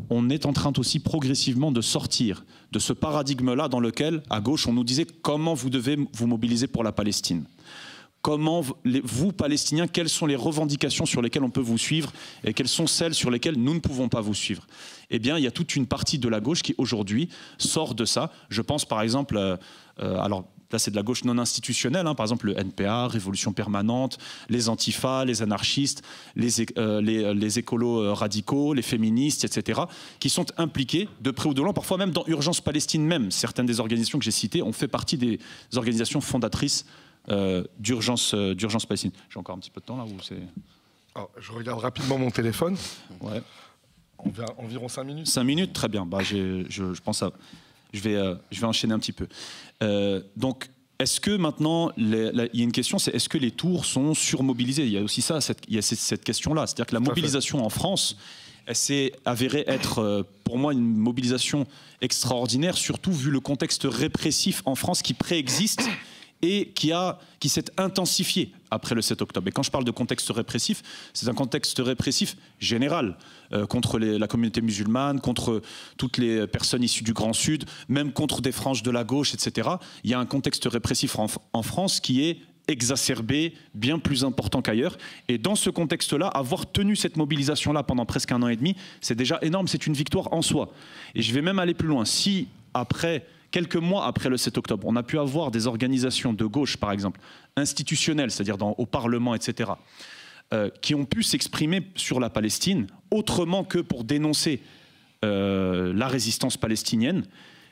on est en train aussi progressivement de sortir de ce paradigme-là dans lequel, à gauche, on nous disait comment vous devez vous mobiliser pour la Palestine. comment, vous, Palestiniens, quelles sont les revendications sur lesquelles on peut vous suivre et quelles sont celles sur lesquelles nous ne pouvons pas vous suivre? Eh bien, il y a toute une partie de la gauche qui, aujourd'hui, sort de ça. Je pense, par exemple, alors là, c'est de la gauche non institutionnelle, hein, par exemple le NPA, Révolution Permanente, les antifas, les anarchistes, les écolos radicaux, les féministes, etc., qui sont impliqués de près ou de loin, parfois même dans Urgence Palestine même. Certaines des organisations que j'ai citées ont fait partie des organisations fondatrices d'Urgence Palestine. J'ai encore un petit peu de temps là ou c'est... Alors, je regarde rapidement mon téléphone. Ouais. Environ 5 minutes. 5 minutes, très bien. Bah, je pense à... Je vais enchaîner un petit peu. Donc, est-ce que maintenant, il y a une question, c'est est-ce que les tours sont surmobilisées? Il y a aussi ça, il y a cette question-là. C'est-à-dire que la mobilisation en France, elle s'est avérée être, pour moi, une mobilisation extraordinaire, surtout vu le contexte répressif en France qui préexiste et qui s'est intensifié après le 7 octobre. Et quand je parle de contexte répressif, c'est un contexte répressif général contre la communauté musulmane, contre toutes les personnes issues du Grand Sud, même contre des franges de la gauche, etc. Il y a un contexte répressif en France qui est exacerbé, bien plus important qu'ailleurs. Et dans ce contexte-là, avoir tenu cette mobilisation-là pendant presque 1 an et demi, c'est déjà énorme, c'est une victoire en soi. Et je vais même aller plus loin. Si, quelques mois après le 7 octobre, on a pu avoir des organisations de gauche, par exemple, institutionnelles, c'est-à-dire au Parlement, etc., qui ont pu s'exprimer sur la Palestine, autrement que pour dénoncer la résistance palestinienne,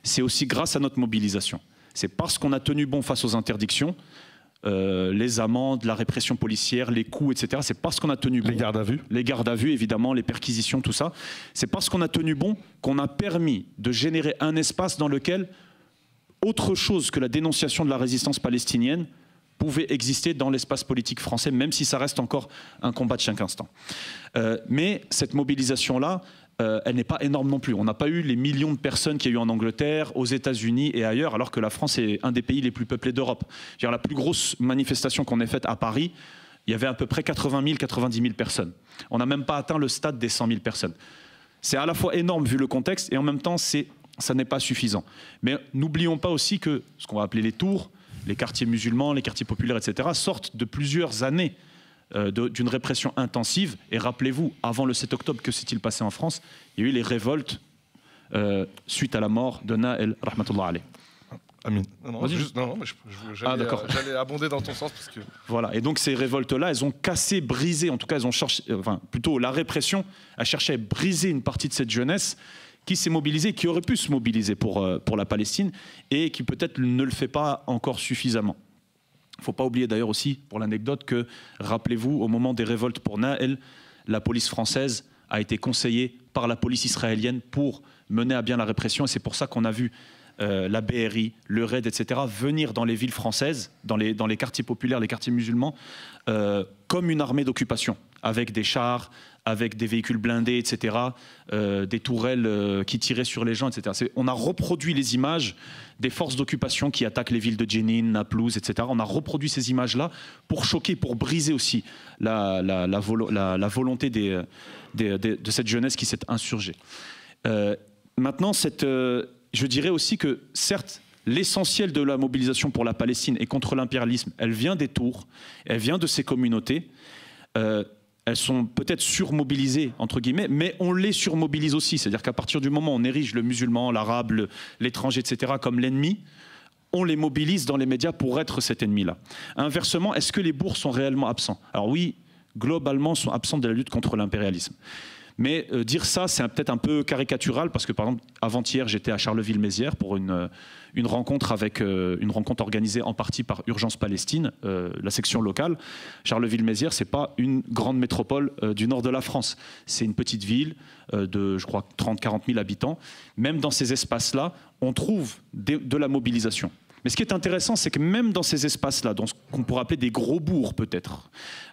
c'est aussi grâce à notre mobilisation. C'est parce qu'on a tenu bon face aux interdictions, les amendes, la répression policière, les coups, etc. C'est parce qu'on a tenu bon. Les gardes à vue. Les gardes à vue, évidemment, les perquisitions, tout ça. C'est parce qu'on a tenu bon qu'on a permis de générer un espace dans lequel autre chose que la dénonciation de la résistance palestinienne pouvait exister dans l'espace politique français, même si ça reste encore un combat de chaque instant. Mais cette mobilisation-là, elle n'est pas énorme non plus. On n'a pas eu les millions de personnes qu'il y a eu en Angleterre, aux États-Unis et ailleurs, alors que la France est un des pays les plus peuplés d'Europe. La plus grosse manifestation qu'on ait faite à Paris, il y avait à peu près 80 000, 90 000 personnes. On n'a même pas atteint le stade des 100 000 personnes. C'est à la fois énorme vu le contexte et en même temps, ça n'est pas suffisant. Mais n'oublions pas aussi que ce qu'on va appeler les tours, les quartiers musulmans, les quartiers populaires, etc., sortent de plusieurs années d'une répression intensive. Et rappelez-vous, avant le 7 octobre, que s'est-il passé en France? Il y a eu les révoltes suite à la mort de Naël, rahmatullah alayh. Amin. Non, j'allais abonder dans ton sens parce que... Voilà, et donc ces révoltes-là, elles ont cassé, brisé, en tout cas, elles ont cherché, plutôt la répression a cherché à briser une partie de cette jeunesse qui s'est mobilisée, qui aurait pu se mobiliser pour la Palestine et qui peut-être ne le fait pas encore suffisamment. Il ne faut pas oublier d'ailleurs aussi, pour l'anecdote, que, rappelez-vous, au moment des révoltes pour Naël, la police française a été conseillée par la police israélienne pour mener à bien la répression. Et c'est pour ça qu'on a vu la BRI, le RAID, etc., venir dans les villes françaises, dans les quartiers populaires, les quartiers musulmans, comme une armée d'occupation, avec des chars, avec des véhicules blindés, etc., des tourelles qui tiraient sur les gens, etc. On a reproduit les images des forces d'occupation qui attaquent les villes de Jenin, Naplouse, etc. On a reproduit ces images-là pour choquer, pour briser aussi la volonté de cette jeunesse qui s'est insurgée. Maintenant, je dirais aussi que, certes, l'essentiel de la mobilisation pour la Palestine et contre l'impérialisme, elle vient des tours, elle vient de ces communautés. Elles sont peut-être surmobilisées, entre guillemets, mais on les surmobilise aussi. C'est-à-dire qu'à partir du moment où on érige le musulman, l'arabe, l'étranger, etc., comme l'ennemi, on les mobilise dans les médias pour être cet ennemi-là. Inversement, est-ce que les bourgs sont réellement absents? Alors oui, globalement, sont absents de la lutte contre l'impérialisme. Mais dire ça, c'est peut-être un peu caricatural, parce que par exemple, avant-hier, j'étais à Charleville-Mézières pour une rencontre organisée en partie par Urgence Palestine, la section locale. Charleville-Mézières, c'est pas une grande métropole du nord de la France. C'est une petite ville de, je crois, 30-40 000 habitants. Même dans ces espaces-là, on trouve de la mobilisation. Mais ce qui est intéressant, c'est que même dans ces espaces-là, dans ce qu'on pourrait appeler des gros bourgs peut-être,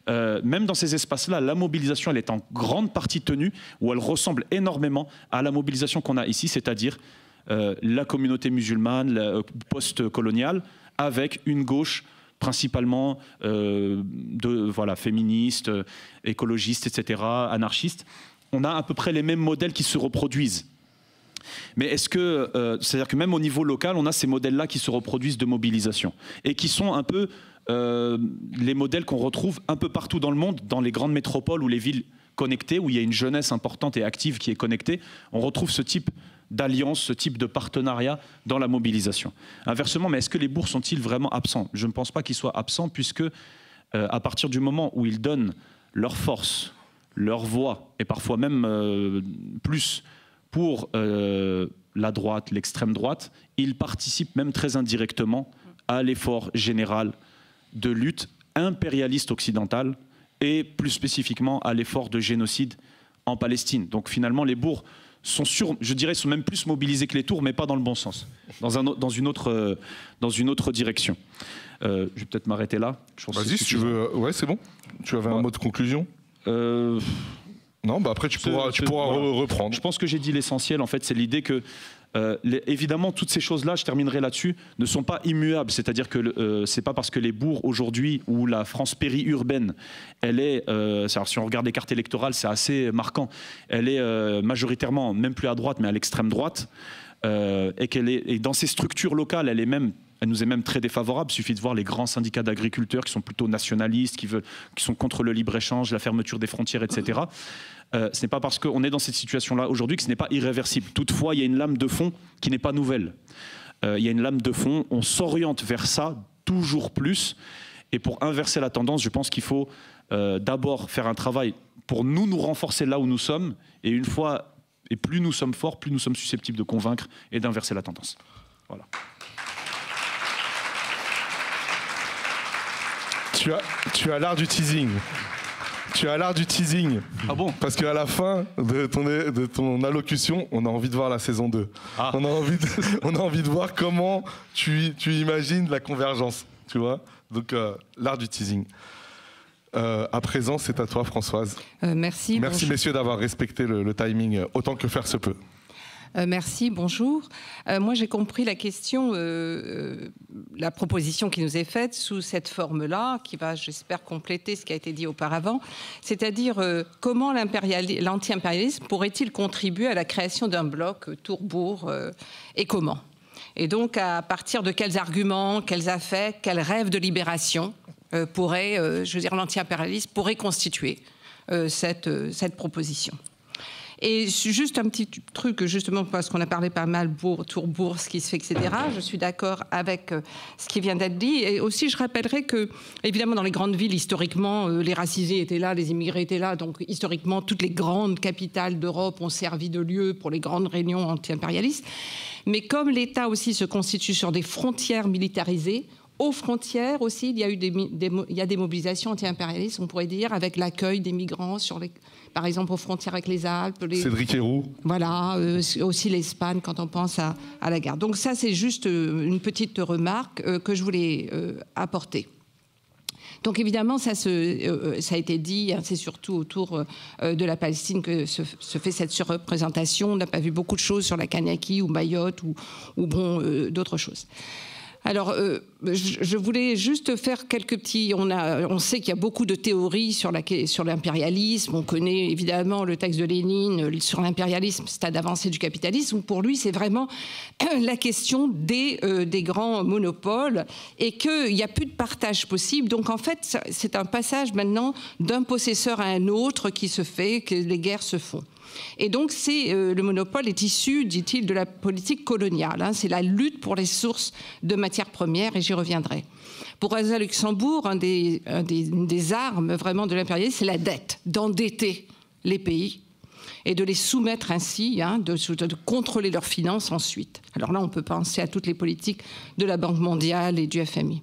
même dans ces espaces-là, la mobilisation, elle est en grande partie tenue, ou elle ressemble énormément à la mobilisation qu'on a ici, c'est-à-dire la communauté musulmane post-coloniale, avec une gauche principalement féministe, écologiste, etc., anarchiste. On a à peu près les mêmes modèles qui se reproduisent. Mais est-ce que, c'est-à-dire que même au niveau local, on a ces modèles-là qui se reproduisent de mobilisation et qui sont un peu les modèles qu'on retrouve un peu partout dans le monde, dans les grandes métropoles ou les villes connectées, où il y a une jeunesse importante et active qui est connectée. On retrouve ce type d'alliance, ce type de partenariat dans la mobilisation. Inversement, mais est-ce que les bourgs sont-ils vraiment absents? Je ne pense pas qu'ils soient absents, puisque à partir du moment où ils donnent leur force, leur voix, et parfois même plus pour la droite, l'extrême droite, ils participent même très indirectement à l'effort général de lutte impérialiste occidentale et plus spécifiquement à l'effort de génocide en Palestine. Donc finalement, les bourgs sont je dirais, sont même plus mobilisés que les tours, mais pas dans le bon sens, dans une autre direction. Je vais peut-être m'arrêter là. Vas-y, si tu veux. Ouais, c'est bon. Tu avais un mot de conclusion? Non, bah après tu pourras reprendre. Je pense que j'ai dit l'essentiel. En fait, c'est l'idée que évidemment toutes ces choses-là, je terminerai là-dessus, ne sont pas immuables. C'est-à-dire que c'est pas parce que les bourgs aujourd'hui ou la France périurbaine, elle est, alors si on regarde les cartes électorales, c'est assez marquant. Elle est majoritairement, même plus à droite, mais à l'extrême droite, et dans ces structures locales, elle nous est même très défavorable. Il suffit de voir les grands syndicats d'agriculteurs qui sont plutôt nationalistes, qui sont contre le libre-échange, la fermeture des frontières, etc. Ce n'est pas parce qu'on est dans cette situation-là aujourd'hui que ce n'est pas irréversible. Toutefois, il y a une lame de fond qui n'est pas nouvelle. Il y a une lame de fond, on s'oriente vers ça toujours plus. Et pour inverser la tendance, je pense qu'il faut d'abord faire un travail pour nous renforcer là où nous sommes. Et plus nous sommes forts, plus nous sommes susceptibles de convaincre et d'inverser la tendance. Voilà. Tu as l'art du teasing. Tu as l'art du teasing. Ah bon? Parce qu'à la fin de ton allocution, on a envie de voir la saison 2. Ah. On a envie de voir comment tu imagines la convergence. Tu vois? Donc, l'art du teasing. À présent, c'est à toi, Françoise. Merci. Merci, messieurs, d'avoir respecté le timing autant que faire se peut. Merci, bonjour. Moi, j'ai compris la question, la proposition qui nous est faite sous cette forme-là, qui va, j'espère, compléter ce qui a été dit auparavant, c'est-à-dire comment l'anti-impérialisme pourrait-il contribuer à la création d'un bloc Tours-Bourg et comment? Et donc, à partir de quels arguments, quels affects, quels rêves de libération l'anti-impérialisme pourrait constituer cette proposition. Et juste un petit truc, justement, parce qu'on a parlé pas mal Tours-Bourg, ce qui se fait, etc. Je suis d'accord avec ce qui vient d'être dit. Et aussi, je rappellerai que, évidemment, dans les grandes villes, historiquement, les racisés étaient là, les immigrés étaient là. Donc, historiquement, toutes les grandes capitales d'Europe ont servi de lieu pour les grandes réunions anti-impérialistes. Mais comme l'État aussi se constitue sur des frontières militarisées, aux frontières aussi, il y a eu des mobilisations anti-impérialistes, on pourrait dire, avec l'accueil des migrants par exemple aux frontières avec les Alpes. Cédric Héroux. Voilà, aussi l'Espagne quand on pense à la guerre. Donc ça, c'est juste une petite remarque que je voulais apporter. Donc évidemment, ça a été dit, hein, c'est surtout autour de la Palestine que se fait cette surreprésentation. On n'a pas vu beaucoup de choses sur la Kaniaki ou Mayotte ou d'autres choses. Alors, je voulais juste faire quelques petits... On sait qu'il y a beaucoup de théories sur l'impérialisme. On connaît évidemment le texte de Lénine sur l'impérialisme, stade avancé du capitalisme. Pour lui, c'est vraiment la question des grands monopoles et qu'il n'y a plus de partage possible. Donc, en fait, c'est un passage maintenant d'un possesseur à un autre qui se fait, que les guerres se font. Et donc, le monopole est issu, dit-il, de la politique coloniale. Hein, c'est la lutte pour les sources de matières premières, et j'y reviendrai. Pour Rosa Luxembourg, une des armes vraiment de l'impérialisme, c'est la dette, d'endetter les pays et de les soumettre ainsi, hein, de contrôler leurs finances ensuite. Alors là, on peut penser à toutes les politiques de la Banque mondiale et du FMI.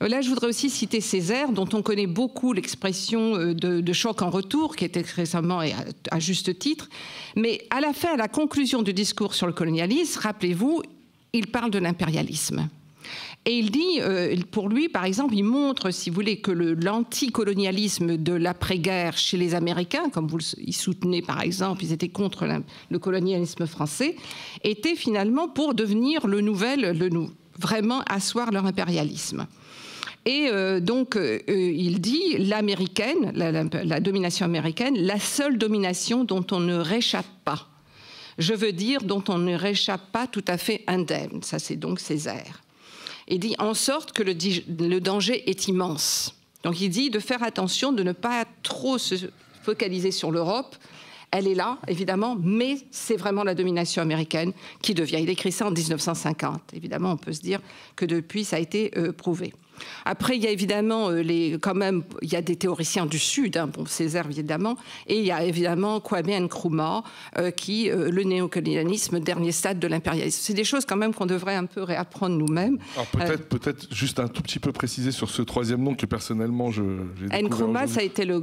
Là, je voudrais aussi citer Césaire, dont on connaît beaucoup l'expression de choc en retour, qui était récemment et à juste titre. Mais à la conclusion du discours sur le colonialisme, rappelez-vous, il parle de l'impérialisme. Et il dit, pour lui, par exemple, il montre, si vous voulez, que l'anticolonialisme de l'après-guerre chez les Américains, comme ils soutenaient, par exemple, ils étaient contre le colonialisme français, était finalement pour devenir vraiment asseoir leur impérialisme. Et donc, il dit, l'américaine, la domination américaine, la seule domination dont on ne réchappe pas. je veux dire dont on ne réchappe pas tout à fait indemne. Ça, c'est donc Césaire. Il dit en sorte que le danger est immense. Donc il dit de faire attention, de ne pas trop se focaliser sur l'Europe. Elle est là, évidemment, mais c'est vraiment la domination américaine qui devient. Il écrit ça en 1950. Évidemment, on peut se dire que depuis, ça a été prouvé. Après, il y a évidemment quand même, il y a des théoriciens du Sud, hein, bon, Césaire évidemment, et il y a évidemment Kwame Nkrumah, le néocolonialisme, dernier stade de l'impérialisme. C'est des choses quand même qu'on devrait un peu réapprendre nous-mêmes. Alors peut-être juste un tout petit peu préciser sur ce troisième nom que personnellement j'ai découvert. Nkrumah, ça a été le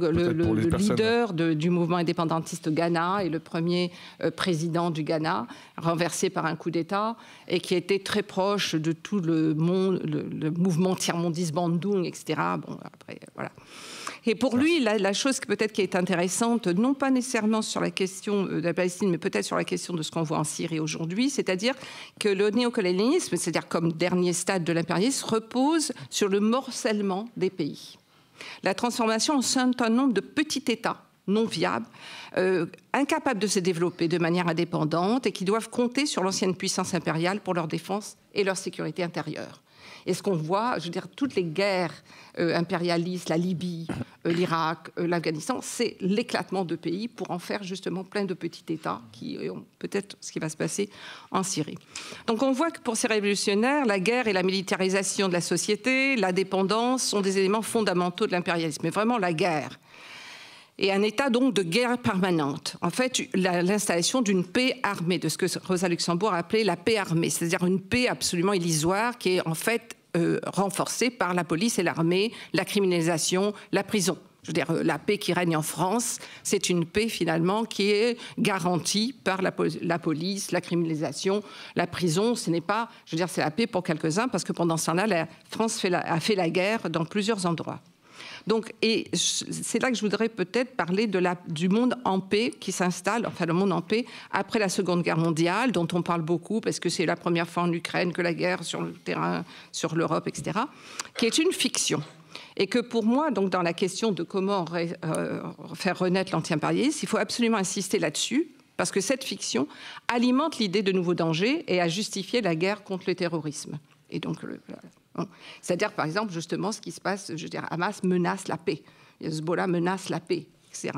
leader du mouvement indépendantiste Ghana et le premier président du Ghana, renversé par un coup d'État, et qui était très proche de tout le monde, le mouvement tiers-mondiste Bandung, etc. Bon, après, voilà. Et pour lui, la chose peut-être qui est intéressante, non pas nécessairement sur la question de la Palestine, mais peut-être sur la question de ce qu'on voit en Syrie aujourd'hui, c'est-à-dire que le néocolonialisme, c'est-à-dire comme dernier stade de l'impérialisme, repose sur le morcellement des pays. La transformation en un certain nombre de petits États non viables, incapables de se développer de manière indépendante et qui doivent compter sur l'ancienne puissance impériale pour leur défense et leur sécurité intérieure. Et ce qu'on voit, je veux dire, toutes les guerres impérialistes, la Libye, l'Irak, l'Afghanistan, c'est l'éclatement de pays pour en faire justement plein de petits États qui ont peut-être ce qui va se passer en Syrie. Donc on voit que pour ces révolutionnaires, la guerre et la militarisation de la société, la dépendance sont des éléments fondamentaux de l'impérialisme. Mais vraiment la guerre. Et un état donc de guerre permanente. En fait, l'installation d'une paix armée, de ce que Rosa Luxembourg a appelé la paix armée, c'est-à-dire une paix absolument illusoire qui est en fait renforcée par la police et l'armée, la criminalisation, la prison. Je veux dire, la paix qui règne en France, c'est une paix finalement qui est garantie par la police, la criminalisation, la prison. Ce n'est pas, je veux dire, c'est la paix pour quelques-uns parce que pendant ce temps-là, la France a fait la guerre dans plusieurs endroits. Donc, et c'est là que je voudrais peut-être parler du monde en paix qui s'installe, enfin le monde en paix, après la Seconde Guerre mondiale, dont on parle beaucoup, parce que c'est la première fois en Ukraine que la guerre sur le terrain, sur l'Europe, etc., qui est une fiction. Et que pour moi, donc dans la question de comment faire renaître l'anti-impérialisme, il faut absolument insister là-dessus, parce que cette fiction alimente l'idée de nouveaux dangers et a justifié la guerre contre le terrorisme. Et donc, c'est-à-dire, par exemple, justement, ce qui se passe, je veux dire, Hamas menace la paix, Hezbollah menace la paix, etc.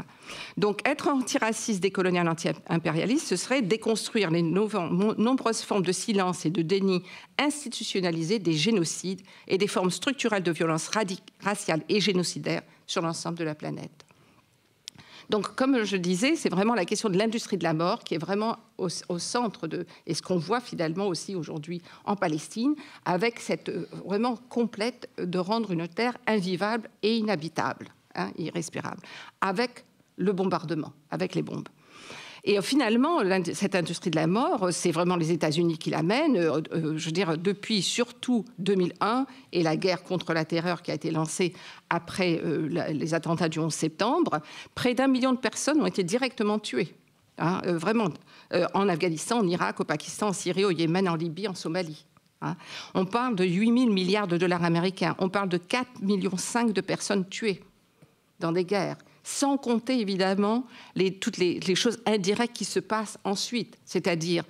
Donc, être antiraciste, décolonial, anti-impérialiste, ce serait déconstruire les nombreuses formes de silence et de déni institutionnalisés des génocides et des formes structurelles de violence raciale et génocidaire sur l'ensemble de la planète. Donc, comme je disais, c'est vraiment la question de l'industrie de la mort qui est vraiment au centre de... Et ce qu'on voit finalement aussi aujourd'hui en Palestine, avec cette vraiment complète de rendre une terre invivable et inhabitable, hein, irrespirable, avec le bombardement, avec les bombes. Et finalement, cette industrie de la mort, c'est vraiment les États-Unis qui l'amènent. Je veux dire, depuis surtout 2001 et la guerre contre la terreur qui a été lancée après les attentats du 11 septembre, près d'1 million de personnes ont été directement tuées. Hein, vraiment, en Afghanistan, en Irak, au Pakistan, en Syrie, au Yémen, en Libye, en Somalie. Hein. On parle de 8 000 milliards de dollars américains. On parle de 4,5 millions de personnes tuées dans des guerres. Sans compter évidemment toutes les choses indirectes qui se passent ensuite, c'est-à-dire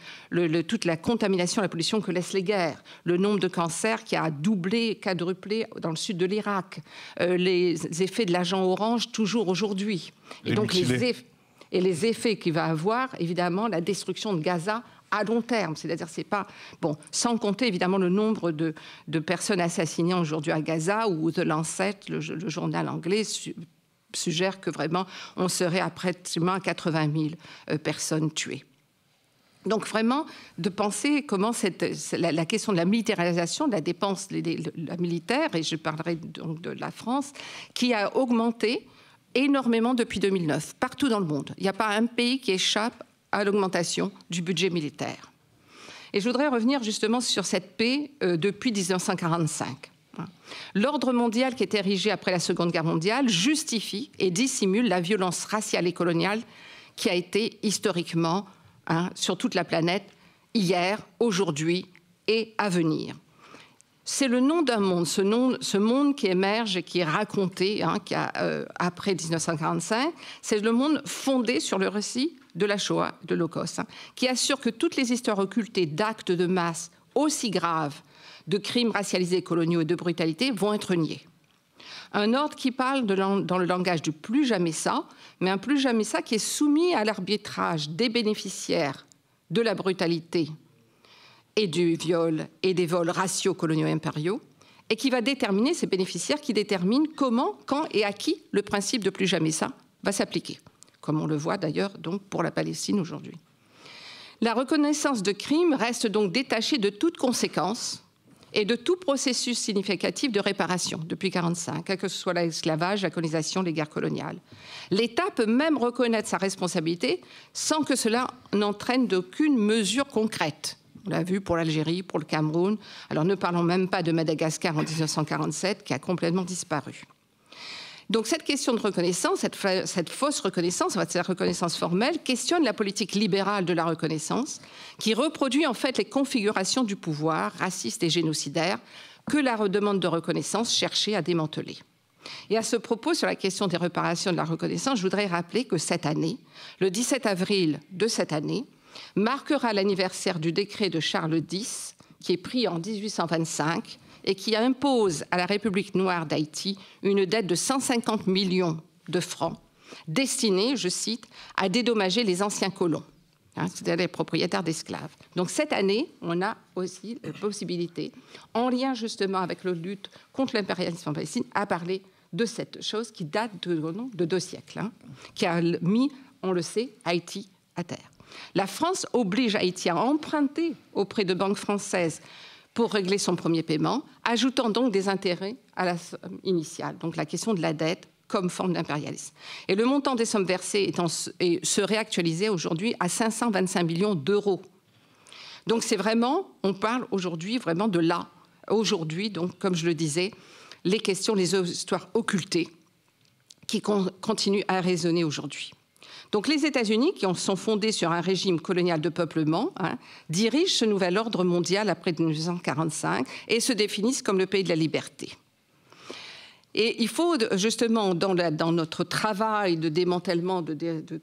toute la contamination, la pollution que laissent les guerres, le nombre de cancers qui a doublé, quadruplé dans le sud de l'Irak, les effets de l'agent orange toujours aujourd'hui, et donc les effets qu'il va avoir, évidemment, la destruction de Gaza à long terme, c'est-à-dire c'est pas bon, sans compter évidemment le nombre de personnes assassinées aujourd'hui à Gaza, où The Lancet, le journal anglais, suggère que vraiment on serait à pratiquement 80 000 personnes tuées. Donc vraiment de penser comment la question de la militarisation, de la dépense la militaire, et je parlerai donc de la France, qui a augmenté énormément depuis 2009, partout dans le monde. Il n'y a pas un pays qui échappe à l'augmentation du budget militaire. Et je voudrais revenir justement sur cette paix depuis 1945. L'ordre mondial qui est érigé après la Seconde Guerre mondiale justifie et dissimule la violence raciale et coloniale qui a été historiquement sur toute la planète, hier, aujourd'hui et à venir. C'est le nom d'un monde, ce monde qui émerge et qui est raconté après 1945, c'est le monde fondé sur le récit de la Shoah, de l'Holocauste, qui assure que toutes les histoires occultées d'actes de masse aussi graves, de crimes racialisés, coloniaux et de brutalité vont être niées. Un ordre qui parle dans le langage du plus jamais ça, mais un plus jamais ça qui est soumis à l'arbitrage des bénéficiaires de la brutalité et du viol et des vols raciaux, coloniaux et impériaux, et qui va déterminer, ces bénéficiaires qui déterminent comment, quand et à qui le principe de plus jamais ça va s'appliquer, comme on le voit d'ailleurs donc pour la Palestine aujourd'hui. La reconnaissance de crimes reste donc détachée de toute conséquence et de tout processus significatif de réparation depuis 1945, que ce soit l'esclavage, la colonisation, les guerres coloniales. L'État peut même reconnaître sa responsabilité sans que cela n'entraîne d'aucune mesure concrète. On l'a vu pour l'Algérie, pour le Cameroun. Alors ne parlons même pas de Madagascar en 1947, qui a complètement disparu. Donc cette question de reconnaissance, cette fausse reconnaissance, cette reconnaissance formelle, questionne la politique libérale de la reconnaissance, qui reproduit en fait les configurations du pouvoir raciste et génocidaire que la demande de reconnaissance cherchait à démanteler. Et à ce propos, sur la question des réparations de la reconnaissance, je voudrais rappeler que cette année, le 17 avril de cette année, marquera l'anniversaire du décret de Charles X, qui est pris en 1825, et qui impose à la République noire d'Haïti une dette de 150 millions de francs destinée, je cite, à dédommager les anciens colons, c'est-à-dire les propriétaires d'esclaves. Donc cette année, on a aussi la possibilité, en lien justement avec la lutte contre l'impérialisme en Palestine, à parler de cette chose qui date de 2 siècles, qui a mis, on le sait, Haïti à terre. La France oblige Haïti à emprunter auprès de banques françaises pour régler son premier paiement, ajoutant donc des intérêts à la somme initiale. Donc la question de la dette comme forme d'impérialisme. Et le montant des sommes versées serait actualisé aujourd'hui à 525 millions d'euros. Donc c'est vraiment, on parle aujourd'hui vraiment de là. Aujourd'hui, donc comme je le disais, les questions, les histoires occultées qui continuent à résonner aujourd'hui. Donc les États-Unis, qui sont fondés sur un régime colonial de peuplement, dirigent ce nouvel ordre mondial après 1945 et se définissent comme le pays de la liberté. Et il faut justement, dans notre travail de démantèlement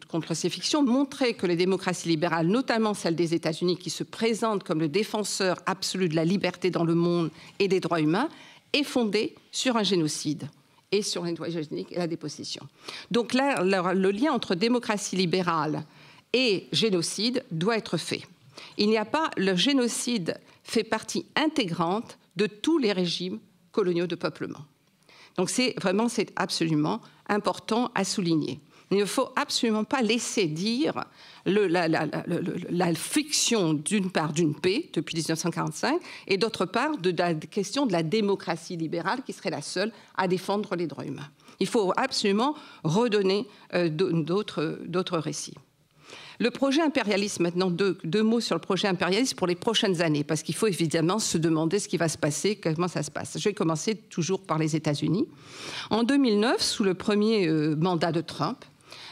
contre ces fictions, montrer que les démocraties libérales, notamment celles des États-Unis, qui se présentent comme le défenseur absolu de la liberté dans le monde et des droits humains, est fondée sur un génocide et sur les droits hygiéniques et la dépossession. Donc là, le lien entre démocratie libérale et génocide doit être fait. Il n'y a pas... Le génocide fait partie intégrante de tous les régimes coloniaux de peuplement. Donc c'est absolument important à souligner. Il ne faut absolument pas laisser dire la fiction, d'une part, d'une paix, depuis 1945, et d'autre part, de la question de la démocratie libérale, qui serait la seule à défendre les droits humains. Il faut absolument redonner d'autres récits. Le projet impérialiste, maintenant, deux mots sur le projet impérialiste pour les prochaines années, parce qu'il faut évidemment se demander ce qui va se passer, comment ça se passe. Je vais commencer toujours par les États-Unis. En 2009, sous le premier mandat de Trump,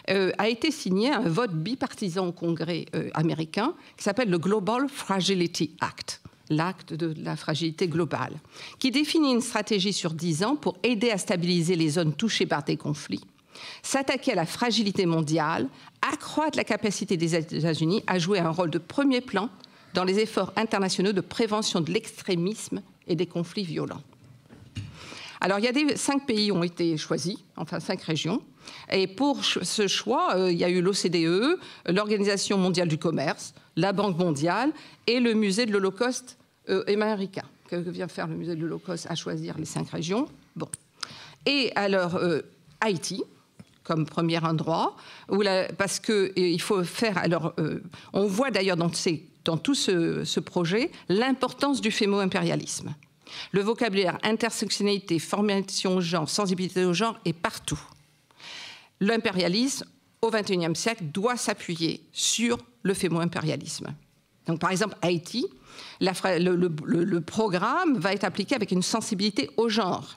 a été signé un vote bipartisan au Congrès américain qui s'appelle le Global Fragility Act, l'acte de la fragilité globale, qui définit une stratégie sur 10 ans pour aider à stabiliser les zones touchées par des conflits, s'attaquer à la fragilité mondiale, accroître la capacité des États-Unis à jouer un rôle de premier plan dans les efforts internationaux de prévention de l'extrémisme et des conflits violents. Alors, il y a 5 pays ont été choisis, enfin 5 régions. Et pour ce choix, il y a eu l'OCDE, l'Organisation mondiale du commerce, la Banque mondiale et le musée de l'Holocauste américain. Que vient faire le musée de l'Holocauste à choisir les 5 régions? Bon. Et alors, Haïti, comme premier endroit, parce qu'il faut faire... Alors, on voit d'ailleurs dans tout ce projet l'éimportance du fémo-impérialisme. Le vocabulaire intersectionnalité, formation au genre, sensibilité au genre est partout. L'impérialisme, au XXIe siècle, doit s'appuyer sur le fémo-impérialisme. Donc, par exemple, Haïti, le programme va être appliqué avec une sensibilité au genre.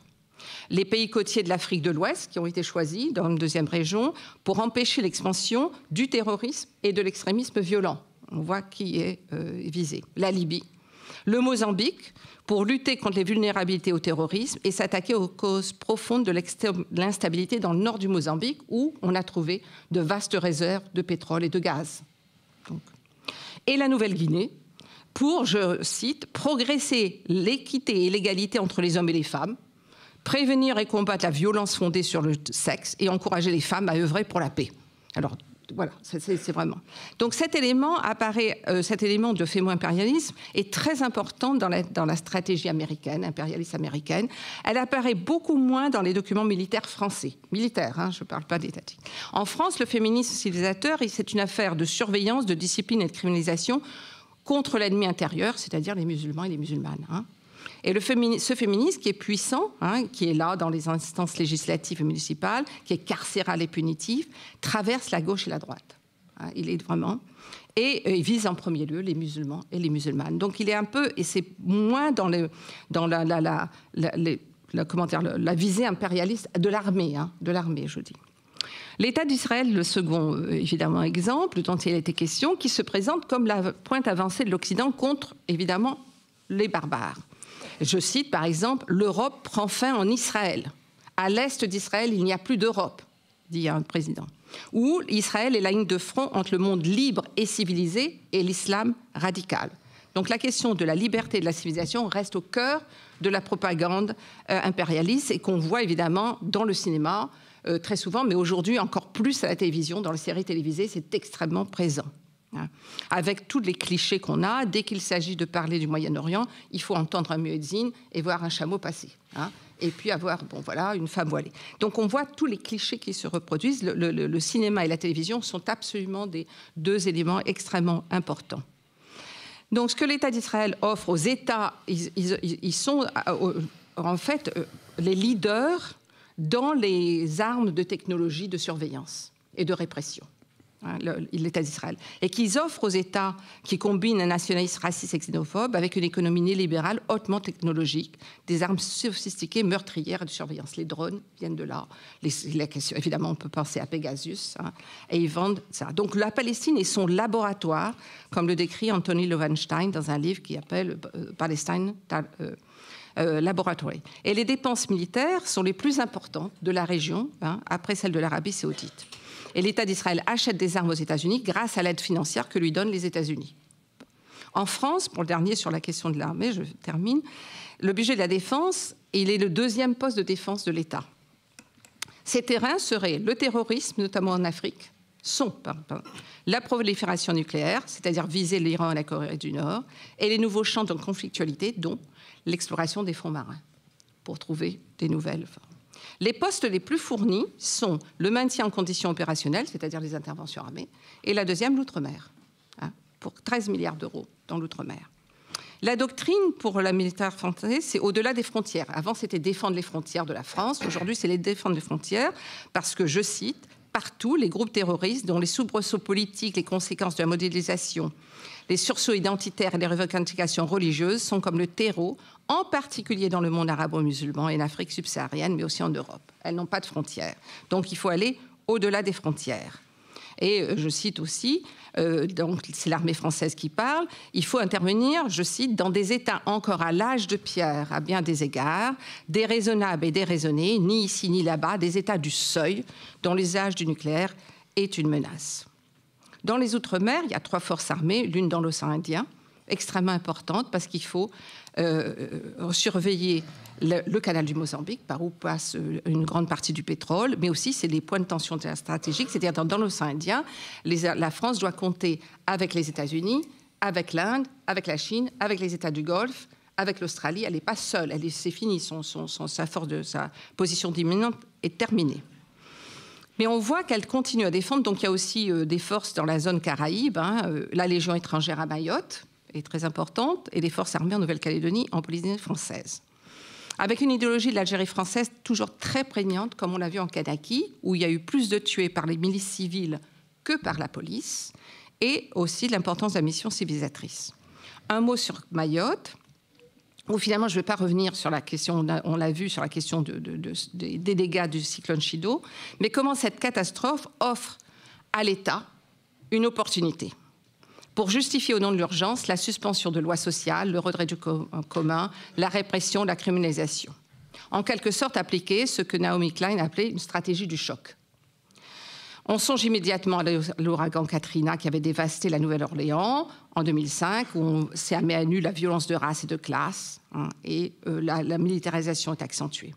Les pays côtiers de l'Afrique de l'Ouest qui ont été choisis dans une 2e région pour empêcher l'expansion du terrorisme et de l'extrémisme violent. On voit qui est visé. La Libye. Le Mozambique, pour lutter contre les vulnérabilités au terrorisme et s'attaquer aux causes profondes de l'instabilité dans le nord du Mozambique, où on a trouvé de vastes réserves de pétrole et de gaz. Donc. Et la Nouvelle-Guinée, pour, je cite, progresser l'équité et l'égalité entre les hommes et les femmes, prévenir et combattre la violence fondée sur le sexe et encourager les femmes à œuvrer pour la paix. Alors, voilà, c'est vraiment. Donc cet élément apparaît, cet élément de fémo-impérialisme est très important dans la stratégie américaine, impérialiste américaine. Elle apparaît beaucoup moins dans les documents militaires français. Militaires, hein, je ne parle pas d'étatique. En France, le féminisme civilisateur, c'est une affaire de surveillance, de discipline et de criminalisation contre l'ennemi intérieur, c'est-à-dire les musulmans et les musulmanes. Hein. Et ce féminisme qui est puissant, hein, qui est là dans les instances législatives et municipales, qui est carcéral et punitif, traverse la gauche et la droite. Hein, il est vraiment... Et il vise en premier lieu les musulmans et les musulmanes. Donc il est un peu... Et c'est moins dans la visée impérialiste de l'armée, hein, je dis. L'État d'Israël, le second, évidemment, exemple dont il a été question, qui se présente comme la pointe avancée de l'Occident contre, évidemment, les barbares. Je cite, par exemple, « L'Europe prend fin en Israël. À l'est d'Israël, il n'y a plus d'Europe », dit un président. Ou « Israël est la ligne de front entre le monde libre et civilisé et l'islam radical ». Donc la question de la liberté et de la civilisation reste au cœur de la propagande impérialiste et qu'on voit évidemment dans le cinéma très souvent, mais aujourd'hui encore plus à la télévision, dans les séries télévisées, c'est extrêmement présent. Avec tous les clichés qu'on a, dès qu'il s'agit de parler du Moyen-Orient, il faut entendre un muezzin et voir un chameau passer. Hein, et puis avoir, bon voilà, une femme voilée. Donc on voit tous les clichés qui se reproduisent. Le cinéma et la télévision sont absolument des deux éléments extrêmement importants. Donc ce que l'État d'Israël offre aux États, ils sont en fait les leaders dans les armes de technologie de surveillance et de répression. L'État d'Israël, et qu'ils offrent aux États qui combinent un nationalisme raciste et xénophobe avec une économie néolibérale hautement technologique, des armes sophistiquées, meurtrières et de surveillance. Les drones viennent de là. La question, évidemment, on peut penser à Pegasus, hein, et ils vendent ça. Donc la Palestine est son laboratoire, comme le décrit Anthony Loewenstein dans un livre qui s'appelle Palestine Laboratory. Et les dépenses militaires sont les plus importantes de la région, hein, après celles de l'Arabie saoudite. Et l'État d'Israël achète des armes aux États-Unis grâce à l'aide financière que lui donnent les États-Unis. En France, pour le dernier sur la question de l'armée, je termine, le budget de la défense, il est le deuxième poste de défense de l'État. Ces terrains seraient le terrorisme, notamment en Afrique, la prolifération nucléaire, c'est-à-dire viser l'Iran et la Corée du Nord, et les nouveaux champs de conflictualité, dont l'exploration des fonds marins, pour trouver des nouvelles formes. Les postes les plus fournis sont le maintien en conditions opérationnelles, c'est-à-dire les interventions armées, et la deuxième, l'outre-mer, hein, pour 13 milliards d'euros dans l'outre-mer. La doctrine pour la militaire française, c'est au-delà des frontières. Avant, c'était défendre les frontières de la France. Aujourd'hui, c'est les défendre les frontières parce que, je cite, partout, les groupes terroristes dont les soubresauts politiques, les conséquences de la modélisation, les sursauts identitaires et les revendications religieuses sont comme le terreau, en particulier dans le monde arabo-musulman et en Afrique subsaharienne, mais aussi en Europe. Elles n'ont pas de frontières. Donc il faut aller au-delà des frontières. Et je cite aussi, donc c'est l'armée française qui parle, il faut intervenir, je cite, dans des États encore à l'âge de pierre, à bien des égards, déraisonnables et déraisonnés, ni ici ni là-bas, des États du seuil, dont l'usage du nucléaire est une menace. Dans les Outre-mer, il y a 3 forces armées, l'une dans l'océan Indien, extrêmement importante parce qu'il faut surveiller le canal du Mozambique, par où passe une grande partie du pétrole, mais aussi c'est des points de tension stratégiques, c'est-à-dire dans l'océan Indien, la France doit compter avec les États-Unis, avec l'Inde, avec la Chine, avec les États du Golfe, avec l'Australie. Elle n'est pas seule, c'est fini, sa position dominante est terminée. Mais on voit qu'elle continue à défendre, donc il y a aussi des forces dans la zone Caraïbe, hein, la Légion étrangère à Mayotte est très importante, et les forces armées en Nouvelle-Calédonie, en Polynésie française. Avec une idéologie de l'Algérie française toujours très prégnante, comme on l'a vu en Kanaki, où il y a eu plus de tués par les milices civiles que par la police, et aussi l'importance de la mission civilisatrice. Un mot sur Mayotte, où finalement je ne vais pas revenir sur la question, on l'a vu sur la question des dégâts du cyclone Chido, mais comment cette catastrophe offre à l'État une opportunité pour justifier au nom de l'urgence la suspension de lois sociales, le retrait du commun, la répression, la criminalisation. En quelque sorte appliquer ce que Naomi Klein appelait une stratégie du choc. On songe immédiatement à l'ouragan Katrina qui avait dévasté la Nouvelle-Orléans en 2005, où s'est mis à nu la violence de race et de classe, et la militarisation est accentuée.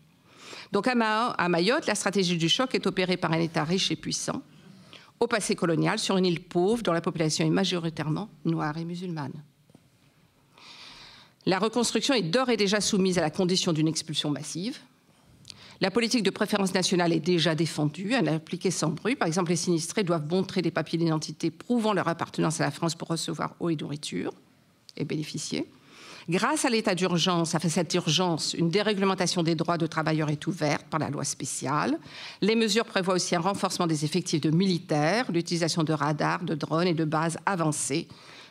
Donc à Mayotte, la stratégie du choc est opérée par un État riche et puissant, au passé colonial, sur une île pauvre dont la population est majoritairement noire et musulmane. La reconstruction est d'ores et déjà soumise à la condition d'une expulsion massive. La politique de préférence nationale est déjà défendue, elle est appliquée sans bruit. Par exemple, les sinistrés doivent montrer des papiers d'identité prouvant leur appartenance à la France pour recevoir eau et nourriture et bénéficier. Grâce à l'état d'urgence, à cette urgence, une déréglementation des droits de travailleurs est ouverte par la loi spéciale. Les mesures prévoient aussi un renforcement des effectifs de militaires, l'utilisation de radars, de drones et de bases avancées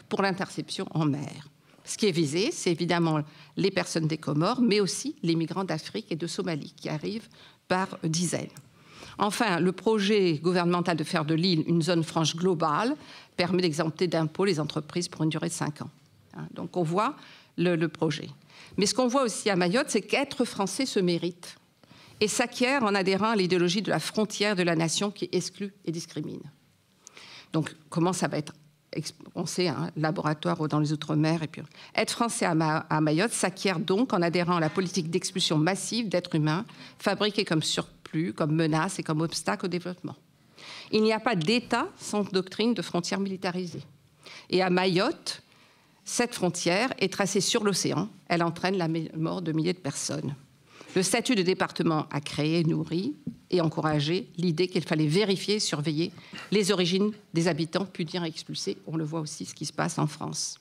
pour l'interception en mer. Ce qui est visé, c'est évidemment les personnes des Comores, mais aussi les migrants d'Afrique et de Somalie qui arrivent par dizaines. Enfin, le projet gouvernemental de faire de l'île une zone franche globale permet d'exempter d'impôts les entreprises pour une durée de 5 ans. Donc on voit le projet. Mais ce qu'on voit aussi à Mayotte, c'est qu'être français se mérite et s'acquiert en adhérant à l'idéologie de la frontière de la nation qui exclut et discrimine. Donc comment ça va être? On sait, laboratoire dans les Outre-mer. Et puis, être français à Mayotte s'acquiert donc en adhérant à la politique d'expulsion massive d'êtres humains, fabriqués comme surplus, comme menace et comme obstacle au développement. Il n'y a pas d'État sans doctrine de frontières militarisées. Et à Mayotte, cette frontière est tracée sur l'océan. Elle entraîne la mort de milliers de personnes. Le statut de département a créé, nourri et encouragé l'idée qu'il fallait vérifier et surveiller les origines des habitants, punir et expulser. On le voit aussi ce qui se passe en France.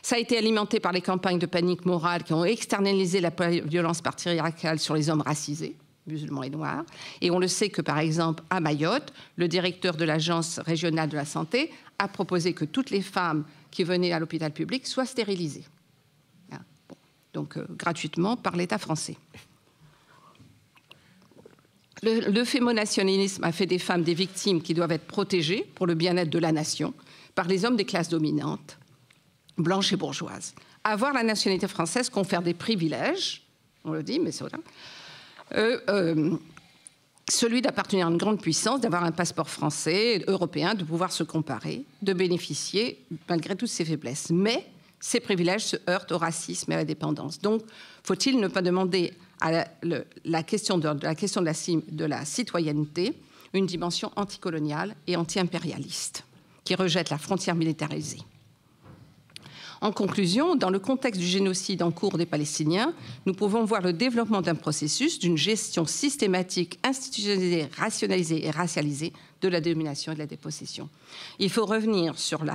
Ça a été alimenté par les campagnes de panique morale qui ont externalisé la violence patriarcale sur les hommes racisés, musulmans et noirs. Et on le sait que, par exemple, à Mayotte, le directeur de l'Agence régionale de la santé a proposé que toutes les femmes qui venaient à l'hôpital public soient stérilisées. Donc gratuitement par l'État français. Le fémonationalisme a fait des femmes des victimes qui doivent être protégées pour le bien-être de la nation par les hommes des classes dominantes, blanches et bourgeoises. Avoir la nationalité française confère des privilèges, on le dit, mais c'est vrai, celui d'appartenir à une grande puissance, d'avoir un passeport français, européen, de pouvoir se comparer, de bénéficier malgré toutes ses faiblesses. Mais ces privilèges se heurtent au racisme et à la dépendance. Donc, faut-il ne pas demander à la question de la citoyenneté une dimension anticoloniale et anti-impérialiste qui rejette la frontière militarisée? En conclusion, dans le contexte du génocide en cours des Palestiniens, nous pouvons voir le développement d'un processus d'une gestion systématique, institutionnalisée, rationalisée et racialisée de la domination et de la dépossession. Il faut revenir sur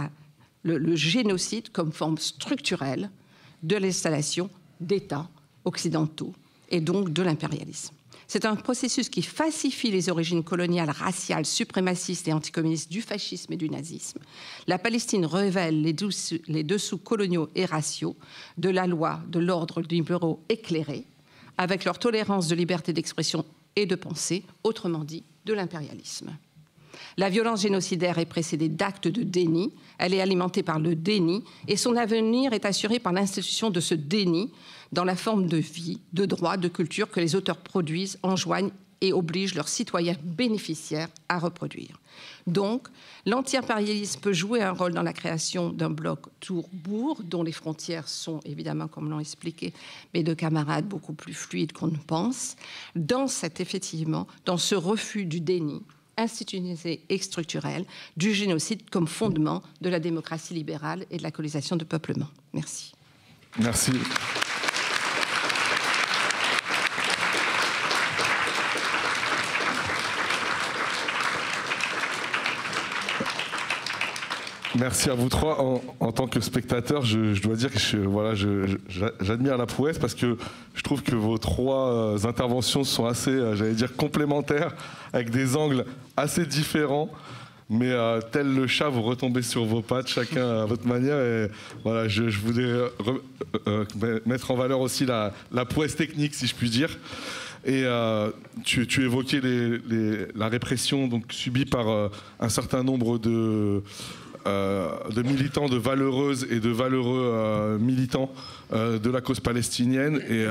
le génocide comme forme structurelle de l'installation d'États occidentaux et donc de l'impérialisme. C'est un processus qui falsifie les origines coloniales, raciales, suprémacistes et anticommunistes du fascisme et du nazisme. La Palestine révèle les dessous coloniaux et raciaux de la loi de l'ordre libéraux éclairés, avec leur tolérance de liberté d'expression et de pensée, autrement dit, de l'impérialisme. La violence génocidaire est précédée d'actes de déni, elle est alimentée par le déni, et son avenir est assuré par l'institution de ce déni dans la forme de vie, de droits, de culture que les auteurs produisent, enjoignent et obligent leurs citoyens bénéficiaires à reproduire. Donc, l'anti-impérialisme peut jouer un rôle dans la création d'un bloc Tour-Bourg, dont les frontières sont évidemment, comme l'ont expliqué mes deux camarades, beaucoup plus fluides qu'on ne pense, dans ce refus du déni institutionnalisé et structurel du génocide comme fondement de la démocratie libérale et de la colonisation de peuplement. Merci. Merci. Merci à vous trois. En tant que spectateur, je dois dire que j'admire la prouesse parce que je trouve que vos trois interventions sont assez, j'allais dire, complémentaires, avec des angles assez différents. Mais tel le chat, vous retombez sur vos pattes, chacun à votre manière. Et voilà, je voulais mettre en valeur aussi la prouesse technique, si je puis dire. Et tu évoquais la répression donc, subie par un certain nombre de militants, de valeureuses et de valeureux militants de la cause palestinienne. Et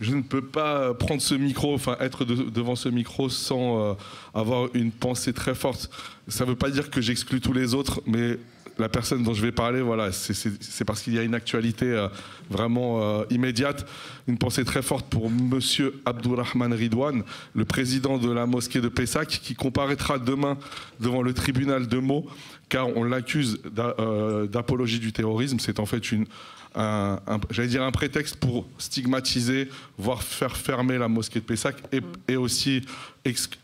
je ne peux pas prendre ce micro, enfin être devant ce micro sans avoir une pensée très forte. Ça ne veut pas dire que j'exclus tous les autres, mais la personne dont je vais parler, voilà, c'est parce qu'il y a une actualité vraiment immédiate. Une pensée très forte pour Monsieur Abdourahmane Ridouane, le président de la mosquée de Pessac, qui comparaîtra demain devant le tribunal de Meaux, car on l'accuse d'apologie du terrorisme. C'est en fait j'allais dire un prétexte pour stigmatiser, voire faire fermer la mosquée de Pessac et aussi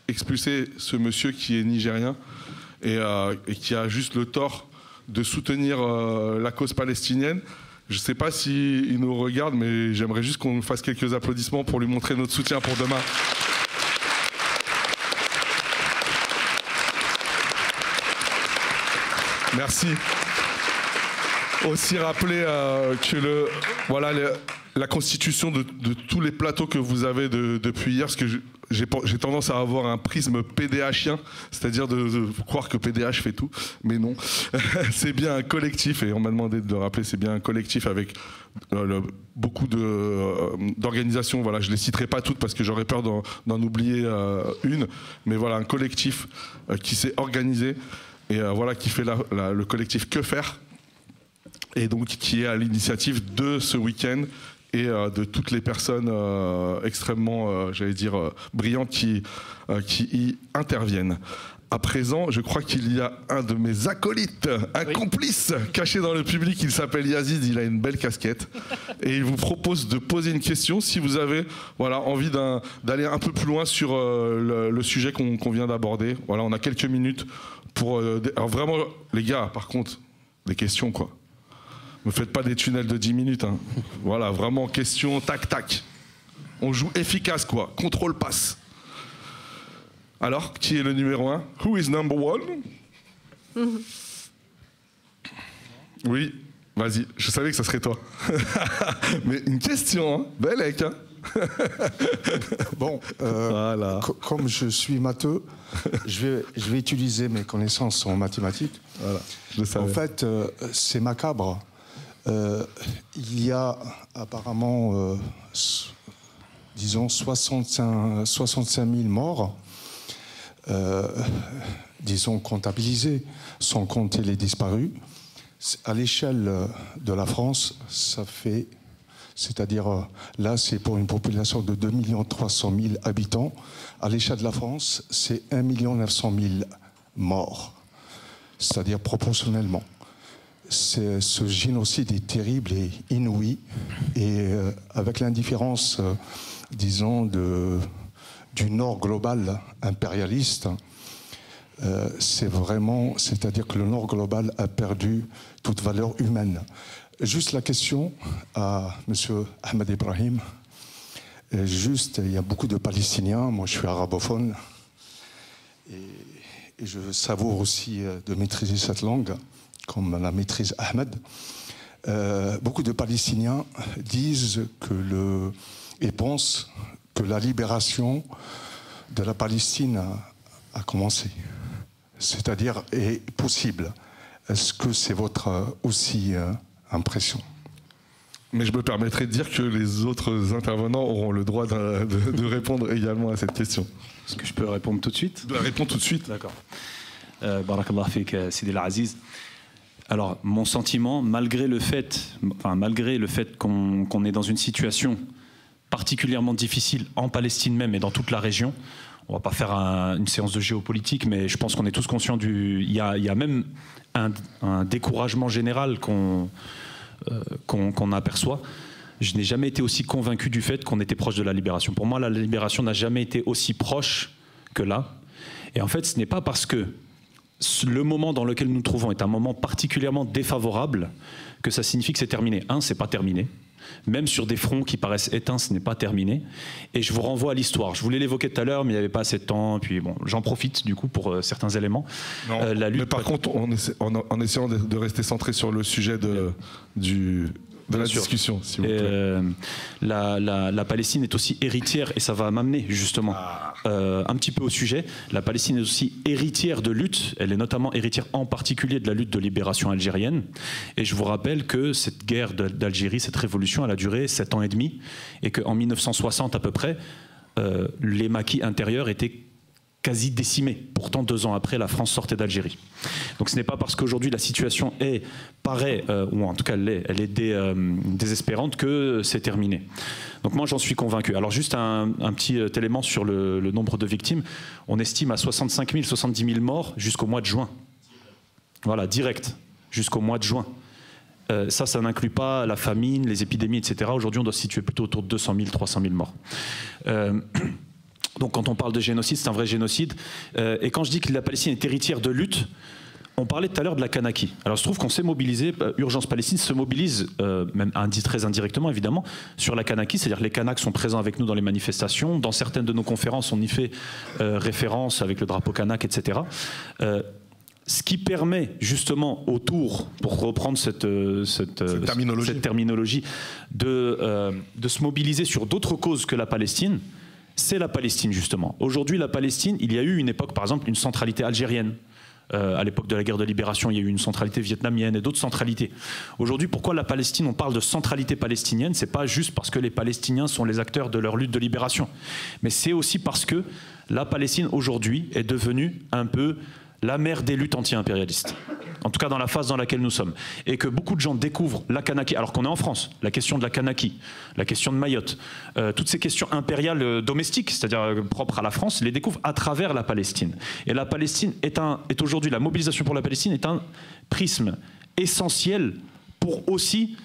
expulser ce monsieur qui est nigérien et qui a juste le tort de soutenir la cause palestinienne. Je ne sais pas s'il nous regarde, mais j'aimerais juste qu'on fasse quelques applaudissements pour lui montrer notre soutien pour demain. Merci. Aussi rappeler que la constitution de tous les plateaux que vous avez depuis hier, parce que j'ai tendance à avoir un prisme PDHien, c'est-à-dire de croire que PDH fait tout, mais non. C'est bien un collectif, et on m'a demandé de le rappeler, c'est bien un collectif avec beaucoup d'organisations. Voilà, je ne les citerai pas toutes parce que j'aurais peur d'en oublier une, mais voilà, un collectif qui s'est organisé et voilà, qui fait le collectif Que Faire, et donc qui est à l'initiative de ce week-end et de toutes les personnes extrêmement, j'allais dire, brillantes qui y interviennent. À présent, je crois qu'il y a un de mes acolytes, un complice caché dans le public, il s'appelle Yazid, il a une belle casquette et il vous propose de poser une question si vous avez envie d'aller un peu plus loin sur le sujet qu'on vient d'aborder. Voilà, on a quelques minutes pour... alors vraiment, les gars, par contre, des questions, quoi. Ne faites pas des tunnels de 10 minutes. Hein. Voilà, vraiment, question, tac, tac. On joue efficace, quoi. Contrôle passe. Alors, qui est le numéro 1? Who is number 1? Oui, vas-y. Je savais que ça serait toi. Mais une question, hein. Belle, hein. Bon, voilà. Comme je suis matheux, je vais utiliser mes connaissances en mathématiques. Voilà, je le savais. En fait, c'est macabre. Il y a apparemment, disons, 65 000 morts, disons, comptabilisés, sans compter les disparus. À l'échelle de la France, ça fait... C'est-à-dire, là, c'est pour une population de 2 300 000 habitants. À l'échelle de la France, c'est 1 900 000 morts. C'est-à-dire proportionnellement. Ce génocide est terrible et inouï. Et avec l'indifférence, disons, du Nord global impérialiste, c'est-à-dire que le Nord global a perdu toute valeur humaine. Juste la question à M. Ahmed Ibrahim. Juste, il y a beaucoup de Palestiniens, moi je suis arabophone, et je savoure aussi de maîtriser cette langue, comme la maîtrise Ahmed. Beaucoup de Palestiniens disent et pensent que la libération de la Palestine a commencé, c'est-à-dire est possible. Est-ce que c'est votre aussi impression? Mais je me permettrai de dire que les autres intervenants auront le droit de répondre également à cette question. Est-ce que je peux répondre tout de suite? Réponds tout de suite. D'accord. Barakallah fik, Sidi El Aziz. Alors, mon sentiment, malgré le fait qu'on est dans une situation particulièrement difficile en Palestine même et dans toute la région, on ne va pas faire une séance de géopolitique, mais je pense qu'on est tous conscients il y a même un découragement général qu'on aperçoit. Je n'ai jamais été aussi convaincu du fait qu'on était proche de la libération. Pour moi, la libération n'a jamais été aussi proche que là. Et en fait, ce n'est pas parce que le moment dans lequel nous nous trouvons est un moment particulièrement défavorable que ça signifie que c'est terminé. C'est pas terminé. Même sur des fronts qui paraissent éteints, ce n'est pas terminé. Et je vous renvoie à l'histoire. Je voulais l'évoquer tout à l'heure, mais il n'y avait pas assez de temps. Puis bon, j'en profite du coup pour certains éléments. Non, mais par contre, en essayant de rester centré sur le sujet de la Bien sûr. discussion, s'il vous Et, plaît. la Palestine est aussi héritière, et ça va m'amener justement un petit peu au sujet. La Palestine est aussi héritière de luttes, elle est notamment héritière en particulier de la lutte de libération algérienne. Et je vous rappelle que cette guerre d'Algérie, cette révolution, elle a duré 7 ans et demi, et qu'en 1960 à peu près, les maquis intérieurs étaient quasi décimés. Pourtant, 2 ans après, la France sortait d'Algérie. Donc ce n'est pas parce qu'aujourd'hui la situation paraît, ou en tout cas elle est désespérante, que c'est terminé. Donc moi j'en suis convaincu. Alors juste un petit élément sur le nombre de victimes. On estime à 65 000, 70 000 morts jusqu'au mois de juin. Voilà, direct, jusqu'au mois de juin. Ça n'inclut pas la famine, les épidémies, etc. Aujourd'hui, on doit se situer plutôt autour de 200 000, 300 000 morts. Donc quand on parle de génocide, c'est un vrai génocide. Et quand je dis que la Palestine est héritière de lutte, on parlait tout à l'heure de la Kanaki. Alors, il se trouve qu'on s'est mobilisé, Urgence Palestine se mobilise, même très indirectement évidemment, sur la Kanaki, c'est-à-dire que les Kanaks sont présents avec nous dans les manifestations. Dans certaines de nos conférences, on y fait référence avec le drapeau Kanak, etc. Ce qui permet justement autour, pour reprendre cette terminologie, de se mobiliser sur d'autres causes que la Palestine, c'est la Palestine justement. Aujourd'hui, la Palestine, il y a eu une époque, par exemple, une centralité algérienne. À l'époque de la guerre de libération, il y a eu une centralité vietnamienne et d'autres centralités. Aujourd'hui, pourquoi la Palestine, on parle de centralité palestinienne? C'est pas juste parce que les Palestiniens sont les acteurs de leur lutte de libération, mais c'est aussi parce que la Palestine aujourd'hui est devenue un peu la mère des luttes anti-impérialistes. En tout cas dans la phase dans laquelle nous sommes. Et que beaucoup de gens découvrent la Kanaki, alors qu'on est en France, la question de la Kanaki, la question de Mayotte, toutes ces questions impériales domestiques, c'est-à-dire propres à la France, les découvrent à travers la Palestine. Et la Palestine est aujourd'hui, la mobilisation pour la Palestine est un prisme essentiel pour aussi...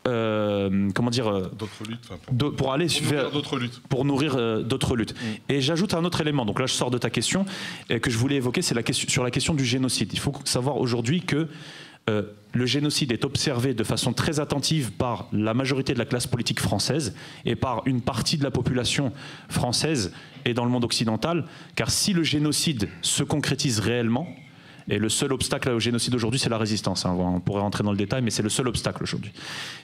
comment dire, D'autres luttes, pour aller nourrir d'autres luttes. Pour nourrir d'autres luttes. Et j'ajoute un autre élément. Donc là, je sors de ta question que je voulais évoquer, c'est sur la question du génocide. Il faut savoir aujourd'hui que le génocide est observé de façon très attentive par la majorité de la classe politique française et par une partie de la population française et dans le monde occidental. Car si le génocide se concrétise réellement, et le seul obstacle au génocide aujourd'hui, c'est la résistance. On pourrait rentrer dans le détail, mais c'est le seul obstacle aujourd'hui.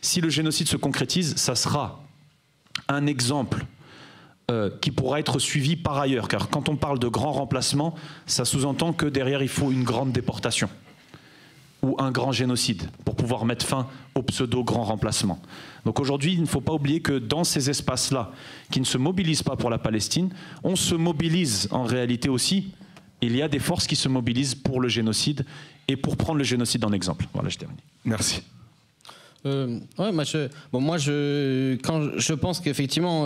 Si le génocide se concrétise, ça sera un exemple qui pourra être suivi par ailleurs. Car quand on parle de grand remplacement, ça sous-entend que derrière, il faut une grande déportation ou un grand génocide pour pouvoir mettre fin au pseudo-grand remplacement. Donc aujourd'hui, il ne faut pas oublier que dans ces espaces-là, qui ne se mobilisent pas pour la Palestine, on se mobilise en réalité aussi. Il y a des forces qui se mobilisent pour le génocide et pour prendre le génocide en exemple. Voilà, je termine. Merci. Ouais, quand je pense qu'effectivement,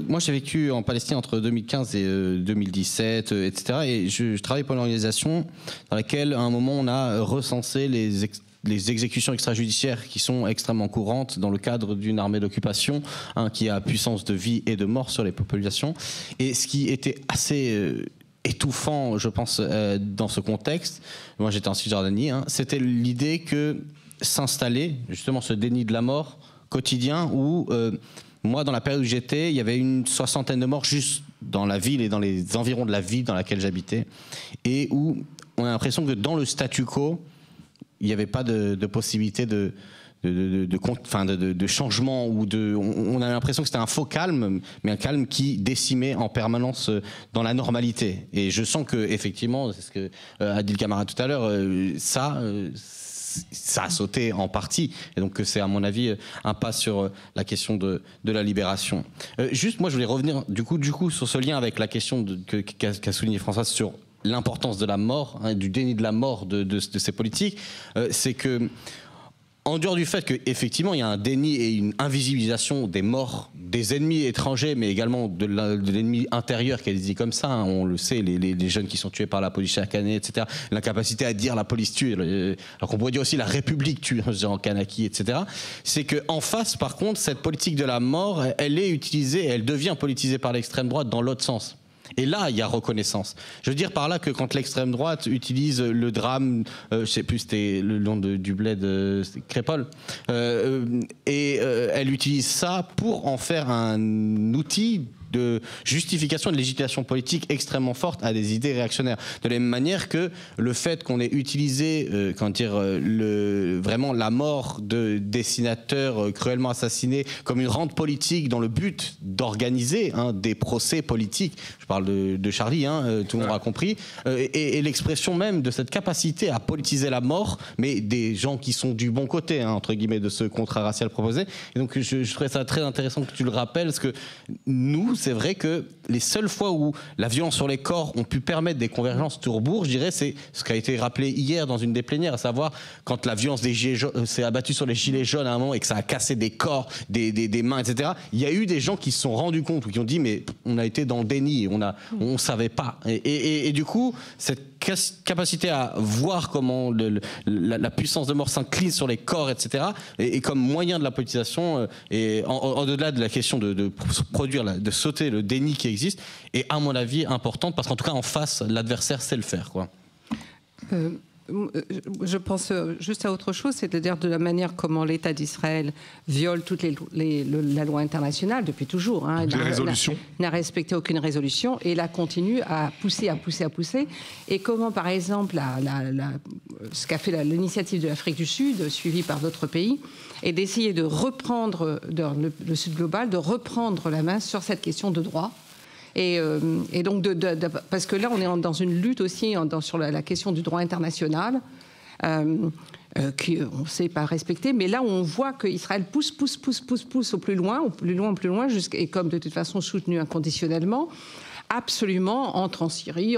moi j'ai vécu en Palestine entre 2015 et 2017, etc. Et je travaille pour une organisation dans laquelle, à un moment, on a recensé les exécutions extrajudiciaires qui sont extrêmement courantes dans le cadre d'une armée d'occupation qui a puissance de vie et de mort sur les populations. Et ce qui était assez étouffant, je pense, dans ce contexte, moi j'étais en Cisjordanie, c'était l'idée que s'installer justement ce déni de la mort quotidien où moi dans la période où j'étais, il y avait une 60aine de morts juste dans la ville et dans les environs de la ville dans laquelle j'habitais, et où on a l'impression que dans le statu quo il n'y avait pas de possibilité de changement, ou on a l'impression que c'était un faux calme, mais un calme qui décimait en permanence dans la normalité. Et je sens que effectivement, c'est ce que a dit le camarade tout à l'heure, ça a sauté en partie, et donc c'est à mon avis un pas sur la question de la libération. Juste, moi je voulais revenir du coup sur ce lien avec la question qu'a souligné Françoise sur l'importance de la mort, du déni de la mort de ces politiques. C'est que en dehors du fait qu'effectivement il y a un déni et une invisibilisation des morts des ennemis étrangers, mais également de l'ennemi intérieur, qu'elle dit comme ça, on le sait, les jeunes qui sont tués par la police chaque année, etc. L'incapacité à dire la police tue, alors qu'on pourrait dire aussi la République tue en Kanaki, etc. C'est qu'en face, par contre, cette politique de la mort, elle est utilisée, elle devient politisée par l'extrême droite dans l'autre sens. Et là, il y a reconnaissance. Je veux dire par là que quand l'extrême droite utilise le drame, je sais plus, c'était le nom du bled Crépol, et elle utilise ça pour en faire un outil de justification, de légitimation politique extrêmement forte à des idées réactionnaires. De la même manière que le fait qu'on ait utilisé, vraiment la mort de dessinateurs cruellement assassinés comme une rente politique dans le but d'organiser des procès politiques. Je parle de Charlie, tout le monde a compris. Et l'expression même de cette capacité à politiser la mort, mais des gens qui sont du bon côté, entre guillemets, de ce contrat racial proposé. Et donc je trouvais ça très intéressant que tu le rappelles, parce que nous, c'est vrai que les seules fois où la violence sur les corps ont pu permettre des convergences tour-bourg, je dirais, c'est ce qui a été rappelé hier dans une des plénières, à savoir quand la violence des gilets jaunes s'est abattue sur les gilets jaunes à un moment et que ça a cassé des corps, des mains, etc. Il y a eu des gens qui se sont rendus compte ou qui ont dit mais on a été dans le déni, on savait pas. Et du coup, cette capacité à voir comment la puissance de mort s'incline sur les corps, etc. Et comme moyen de la politisation, et au-delà de la question de produire, de sauter le déni qui existe, est à mon avis importante parce qu'en tout cas en face, l'adversaire sait le faire, quoi. Je pense juste à autre chose, c'est-à-dire de la manière comment l'État d'Israël viole toute la loi internationale depuis toujours. N'a respecté aucune résolution et la continue à pousser. Et comment, par exemple, ce qu'a fait l'initiative de l'Afrique du Sud, suivie par d'autres pays, est d'essayer de reprendre, le Sud global, de reprendre la main sur cette question de droit. Et donc, parce que là, on est dans une lutte aussi sur la question du droit international, qui on ne sait pas respecter. Mais là, on voit qu'Israël pousse au plus loin, et comme de toute façon soutenu inconditionnellement, absolument, entre en Syrie,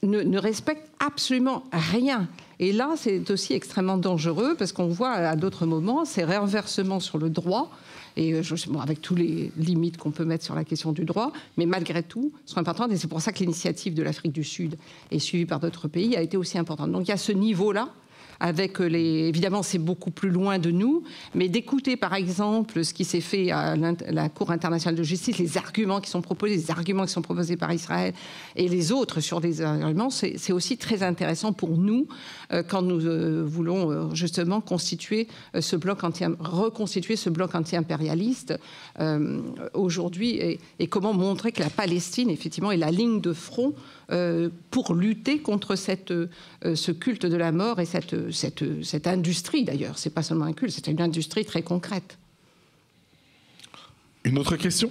ne respecte absolument rien. Et là, c'est aussi extrêmement dangereux, parce qu'on voit à d'autres moments ces renversements sur le droit, et avec tous les limites qu'on peut mettre sur la question du droit, mais malgré tout, sont importantes. Et c'est pour ça que l'initiative de l'Afrique du Sud est suivie par d'autres pays, a été aussi importante. Donc il y a ce niveau-là, avec évidemment, c'est beaucoup plus loin de nous, mais d'écouter, par exemple, ce qui s'est fait à la Cour internationale de justice, les arguments qui sont proposés par Israël et les autres sur des arguments, c'est aussi très intéressant pour nous quand nous voulons justement reconstituer ce bloc anti-impérialiste aujourd'hui et comment montrer que la Palestine, effectivement, est la ligne de front pour lutter contre ce culte de la mort et cette industrie, d'ailleurs. C'est pas seulement un culte, c'est une industrie très concrète. Une autre question ?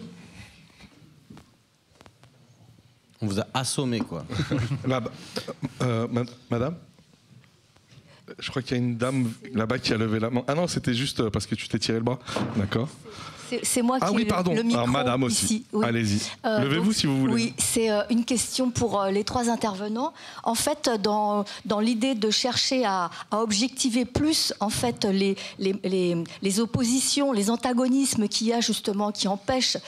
On vous a assommé, quoi. Madame ? Je crois qu'il y a une dame là-bas qui a levé la main. Ah non, c'était juste parce que tu t'es tiré le bras. D'accord. C'est moi qui ai le micro. Alors, madame aussi. Ici, oui. Allez-y. Levez-vous si vous voulez. Oui, c'est une question pour les trois intervenants. En fait, dans l'idée de chercher à objectiver plus en fait les oppositions, les antagonismes qu'il y a justement qui empêchent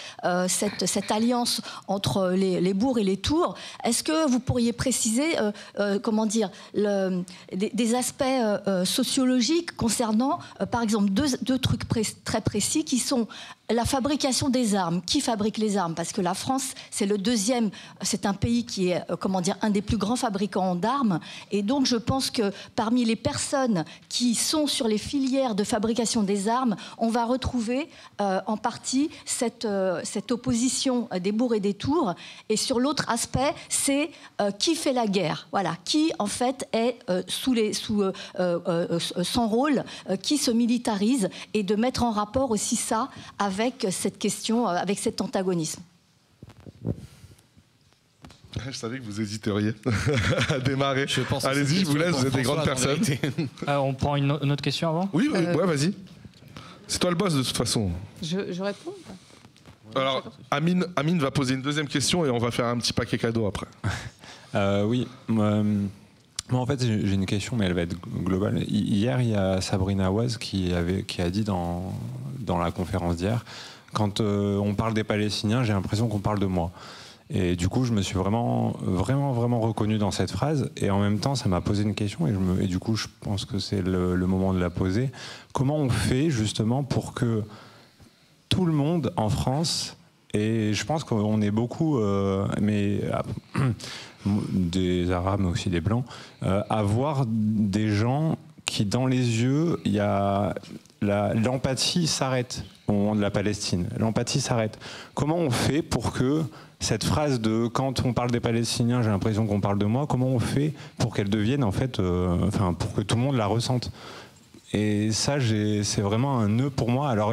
cette alliance entre les bourgs et les tours, est-ce que vous pourriez préciser des aspects sociologiques concernant par exemple deux trucs très précis qui sont la fabrication des armes. Qui fabrique les armes? Parce que la France, c'est un pays qui est, un des plus grands fabricants d'armes. Et donc, je pense que parmi les personnes qui sont sur les filières de fabrication des armes, on va retrouver en partie cette opposition des bourgs et des tours. Et sur l'autre aspect, c'est qui fait la guerre. Voilà, qui en fait est sans rôle, qui se militarise, et de mettre en rapport aussi ça avec cette question, avec cet antagonisme. Je savais que vous hésiteriez à démarrer. Allez-y, je vous laisse, vous êtes des grandes personnes. On prend une autre question avant ? Oui, ouais, vas-y. C'est toi le boss de toute façon. Je réponds ? Alors, Amine va poser une deuxième question et on va faire un petit paquet cadeau après. Oui. Moi, en fait, j'ai une question, mais elle va être globale. Hier, il y a Sabrina Awaz qui a dit dans la conférence d'hier, quand on parle des Palestiniens, j'ai l'impression qu'on parle de moi. Et du coup, je me suis vraiment reconnu dans cette phrase. Et en même temps, ça m'a posé une question. Et du coup, je pense que c'est le moment de la poser. Comment on fait justement pour que tout le monde en France, et je pense qu'on est beaucoup, des Arabes, mais aussi des Blancs, à voir des gens qui, dans les yeux, il y a l'empathie s'arrête au moment de la Palestine. L'empathie s'arrête. Comment on fait pour que cette phrase de quand on parle des Palestiniens, j'ai l'impression qu'on parle de moi, comment on fait pour qu'elle devienne en fait, pour que tout le monde la ressente? Et ça, c'est vraiment un nœud pour moi. Alors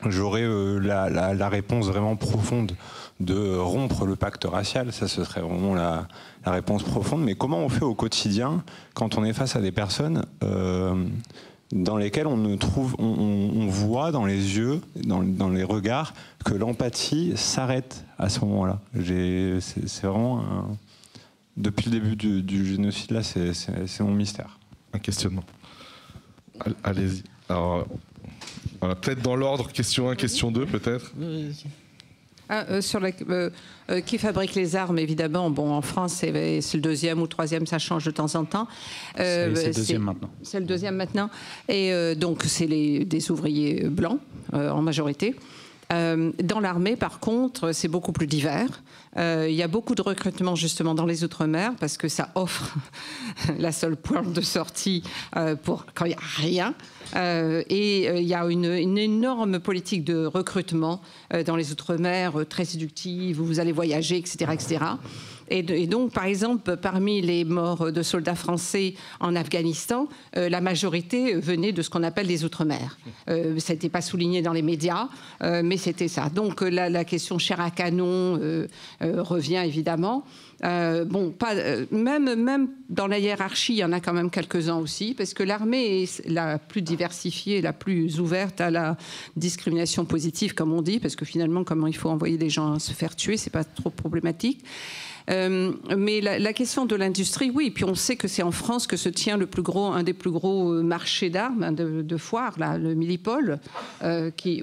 j'aurais la réponse vraiment profonde de rompre le pacte racial, ça ce serait vraiment la réponse profonde, mais comment on fait au quotidien quand on est face à des personnes dans lesquelles on voit dans les yeux, dans les regards, que l'empathie s'arrête à ce moment-là. C'est vraiment, depuis le début du génocide, là, c'est mon mystère. Un questionnement. Allez-y. Alors, voilà, peut-être dans l'ordre, question 1, question 2, peut-être. Sur qui fabrique les armes, évidemment. Bon, en France, c'est le deuxième ou le troisième, ça change de temps en temps. C'est le deuxième maintenant. C'est le deuxième maintenant. Et donc, c'est des ouvriers blancs, en majorité. Dans l'armée, par contre, c'est beaucoup plus divers. Il y a beaucoup de recrutement justement dans les Outre-mer parce que ça offre la seule pointe de sortie pour quand il n'y a rien. Et il y a une énorme politique de recrutement dans les Outre-mer, très séductive, où vous allez voyager, etc., etc. Et donc, par exemple, parmi les morts de soldats français en Afghanistan, la majorité venait de ce qu'on appelle les Outre-mer. Ça n'était pas souligné dans les médias, mais c'était ça. Donc, la question chair à canon revient évidemment. Même dans la hiérarchie, il y en a quand même quelques-uns aussi, parce que l'armée est la plus diversifiée, la plus ouverte à la discrimination positive, comme on dit, parce que finalement, comment il faut envoyer des gens se faire tuer, c'est pas trop problématique. Mais la question de l'industrie, oui. Puis on sait que c'est en France que se tient un des plus gros marchés d'armes, de foire, là, le Millipol,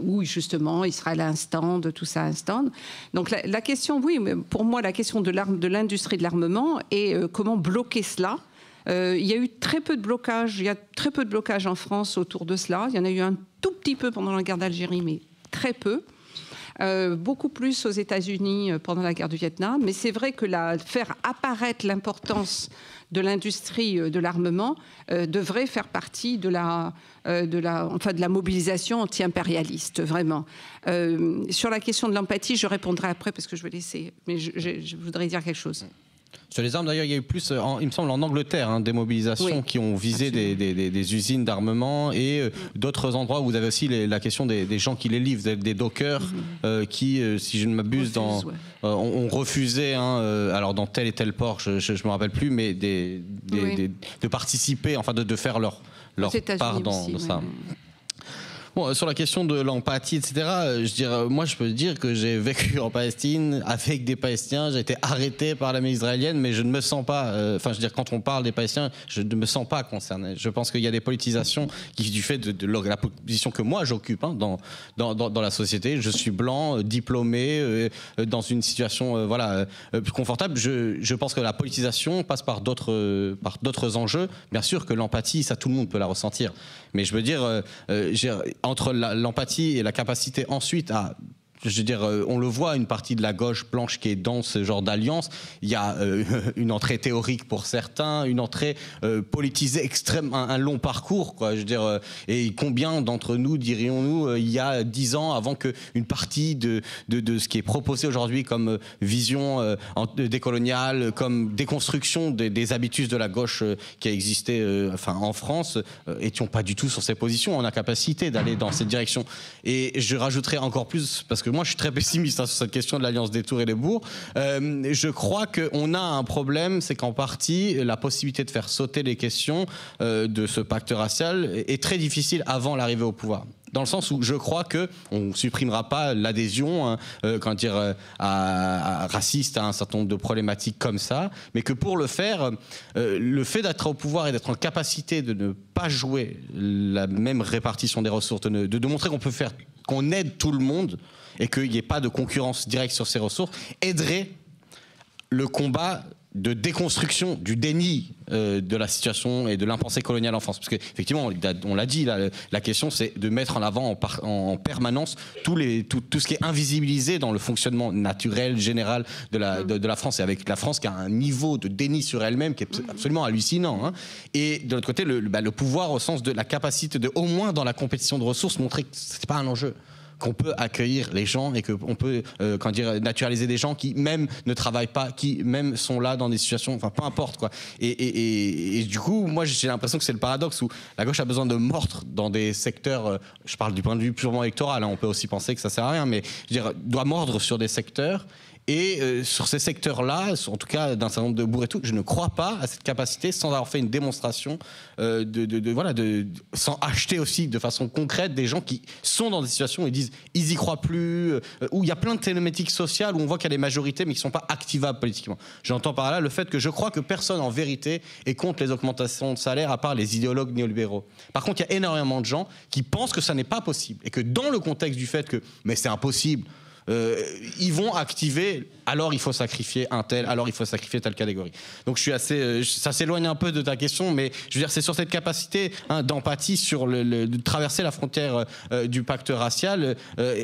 où justement Israël a un stand, tout ça a un stand. Donc la question, oui, pour moi, la question de l'industrie de l'armement et comment bloquer cela. Il y a eu très peu de blocages. Il y a très peu de blocages en France autour de cela. Il y en a eu un tout petit peu pendant la guerre d'Algérie, mais très peu. Beaucoup plus aux États-Unis pendant la guerre du Vietnam. Mais c'est vrai que faire apparaître l'importance de l'industrie de l'armement devrait faire partie de la mobilisation anti-impérialiste, vraiment. Sur la question de l'empathie, je répondrai après parce que je vais laisser. Mais je voudrais dire quelque chose. Sur les armes, d'ailleurs, il y a eu plus, il me semble, en Angleterre, des mobilisations qui ont visé des usines d'armement et d'autres endroits où vous avez aussi la question des gens qui les livrent, des dockers qui, si je ne m'abuse, ont refusé, alors dans tel et tel port, je ne me rappelle plus, mais de participer, enfin de faire leur part dans ça. Bon, sur la question de l'empathie, etc., moi, je peux dire que j'ai vécu en Palestine avec des Palestiniens. J'ai été arrêté par l'armée israélienne, mais je ne me sens pas. Quand on parle des Palestiniens, je ne me sens pas concerné. Je pense qu'il y a des politisations qui, du fait de la position que moi j'occupe dans la société, je suis blanc, diplômé, dans une situation plus confortable. Je pense que la politisation passe par d'autres enjeux. Bien sûr que l'empathie, ça, tout le monde peut la ressentir. Mais je veux dire, entre l'empathie et la capacité ensuite à... Je veux dire, on le voit, une partie de la gauche blanche qui est dans ce genre d'alliance. Il y a une entrée théorique pour certains, une entrée politisée extrême, un long parcours, quoi. Je veux dire, et combien d'entre nous, dirions-nous, il y a 10 ans, avant qu'une partie de ce qui est proposé aujourd'hui comme vision décoloniale, comme déconstruction des habitudes de la gauche qui a existé en France, étions pas du tout sur ces positions, en incapacité d'aller dans cette direction. Et je rajouterais encore plus, parce que moi je suis très pessimiste sur cette question de l'alliance des tours et des bourgs. Je crois qu'on a un problème, c'est qu'en partie la possibilité de faire sauter les questions de ce pacte racial est très difficile avant l'arrivée au pouvoir. Dans le sens où je crois qu'on ne supprimera pas l'adhésion raciste à un certain nombre de problématiques comme ça, mais que pour le faire, le fait d'être au pouvoir et d'être en capacité de ne pas jouer la même répartition des ressources, de montrer qu'on aide tout le monde et qu'il n'y ait pas de concurrence directe sur ces ressources, aiderait le combat de déconstruction du déni de la situation et de l'impensé colonial en France. Parce qu'effectivement, on l'a dit, la question c'est de mettre en avant en permanence tout ce qui est invisibilisé dans le fonctionnement naturel, général de la France. Et avec la France qui a un niveau de déni sur elle-même qui est absolument hallucinant. Hein. Et de l'autre côté, le pouvoir au sens de la capacité de, au moins dans la compétition de ressources, montrer que c'est pas un enjeu. Qu'on peut accueillir les gens et qu'on peut naturaliser des gens qui même ne travaillent pas, qui même sont là dans des situations, enfin peu importe quoi. Et du coup, moi j'ai l'impression que c'est le paradoxe où la gauche a besoin de mordre dans des secteurs, je parle du point de vue purement électoral, hein, on peut aussi penser que ça sert à rien, mais je veux dire, doit mordre sur des secteurs. Et sur ces secteurs-là, en tout cas d'un certain nombre de bourgs et tout, je ne crois pas à cette capacité, sans avoir fait une démonstration, sans acheter aussi de façon concrète des gens qui sont dans des situations où ils disent ils y croient plus, où il y a plein de thématiques sociales où on voit qu'il y a des majorités mais qui ne sont pas activables politiquement. J'entends par là le fait que je crois que personne en vérité est contre les augmentations de salaire à part les idéologues néolibéraux. Par contre, il y a énormément de gens qui pensent que ça n'est pas possible et que dans le contexte du fait que mais c'est impossible, ils vont activer, alors il faut sacrifier un tel, alors il faut sacrifier telle catégorie. Donc je suis assez, ça s'éloigne un peu de ta question, mais je veux dire c'est sur cette capacité d'empathie sur de traverser la frontière du pacte racial.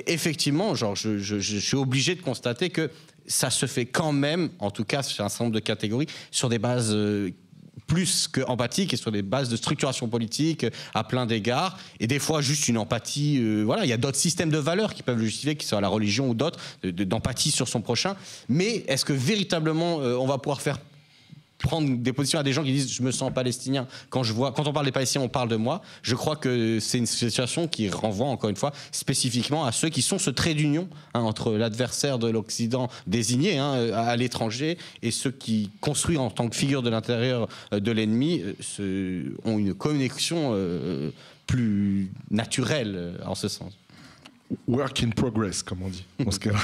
Effectivement, genre je suis obligé de constater que ça se fait quand même, en tout cas sur un certain nombre de catégories, sur des bases plus que empathique et sur des bases de structuration politique à plein d'égards, et des fois juste une empathie, voilà, il y a d'autres systèmes de valeurs qui peuvent le justifier, qui sont la religion ou d'autres, d'empathie sur son prochain, mais est-ce que véritablement on va pouvoir faire prendre des positions à des gens qui disent je me sens palestinien, quand on parle des Palestiniens on parle de moi, je crois que c'est une situation qui renvoie encore une fois spécifiquement à ceux qui sont ce trait d'union entre l'adversaire de l'Occident désigné à l'étranger et ceux qui construisent en tant que figure de l'intérieur de l'ennemi ont une connexion plus naturelle en ce sens. Work in progress, comme on dit dans ce cas-là.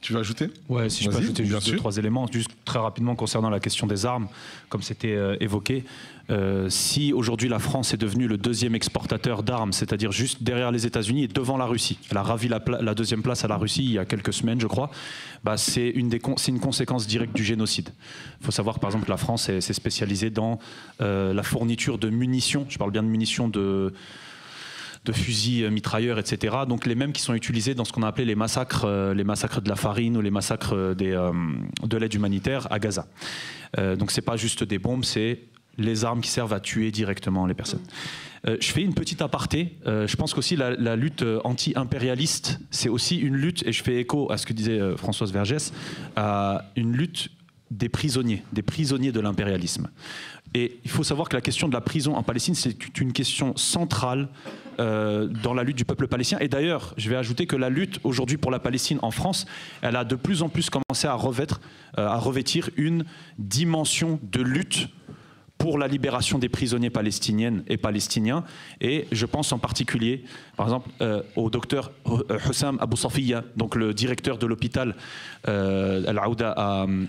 Tu veux ajouter ? Ouais, si je peux ajouter juste 2-3 éléments, juste très rapidement concernant la question des armes, comme c'était évoqué. Si aujourd'hui la France est devenue le deuxième exportateur d'armes, c'est-à-dire juste derrière les États-Unis et devant la Russie, elle a ravi la deuxième place à la Russie il y a quelques semaines, je crois, bah c'est une conséquence directe du génocide. Il faut savoir que par exemple la France s'est spécialisée dans la fourniture de munitions, je parle bien de munitions de fusils mitrailleurs, etc. Donc les mêmes qui sont utilisés dans ce qu'on a appelé les massacres de la farine ou les massacres de l'aide humanitaire à Gaza. Donc c'est pas juste des bombes, c'est les armes qui servent à tuer directement les personnes. Je fais une petite aparté. Je pense qu'aussi la lutte anti-impérialiste, c'est aussi une lutte, et je fais écho à ce que disait Françoise Vergès, à une lutte des prisonniers de l'impérialisme. Et il faut savoir que la question de la prison en Palestine, c'est une question centrale dans la lutte du peuple palestinien. Et d'ailleurs, je vais ajouter que la lutte aujourd'hui pour la Palestine en France, elle a de plus en plus commencé à revêtir une dimension de lutte pour la libération des prisonniers palestiniennes et palestiniens. Et je pense en particulier, par exemple, au docteur Hussam Abou Safiya, donc le directeur de l'hôpital Al-Aouda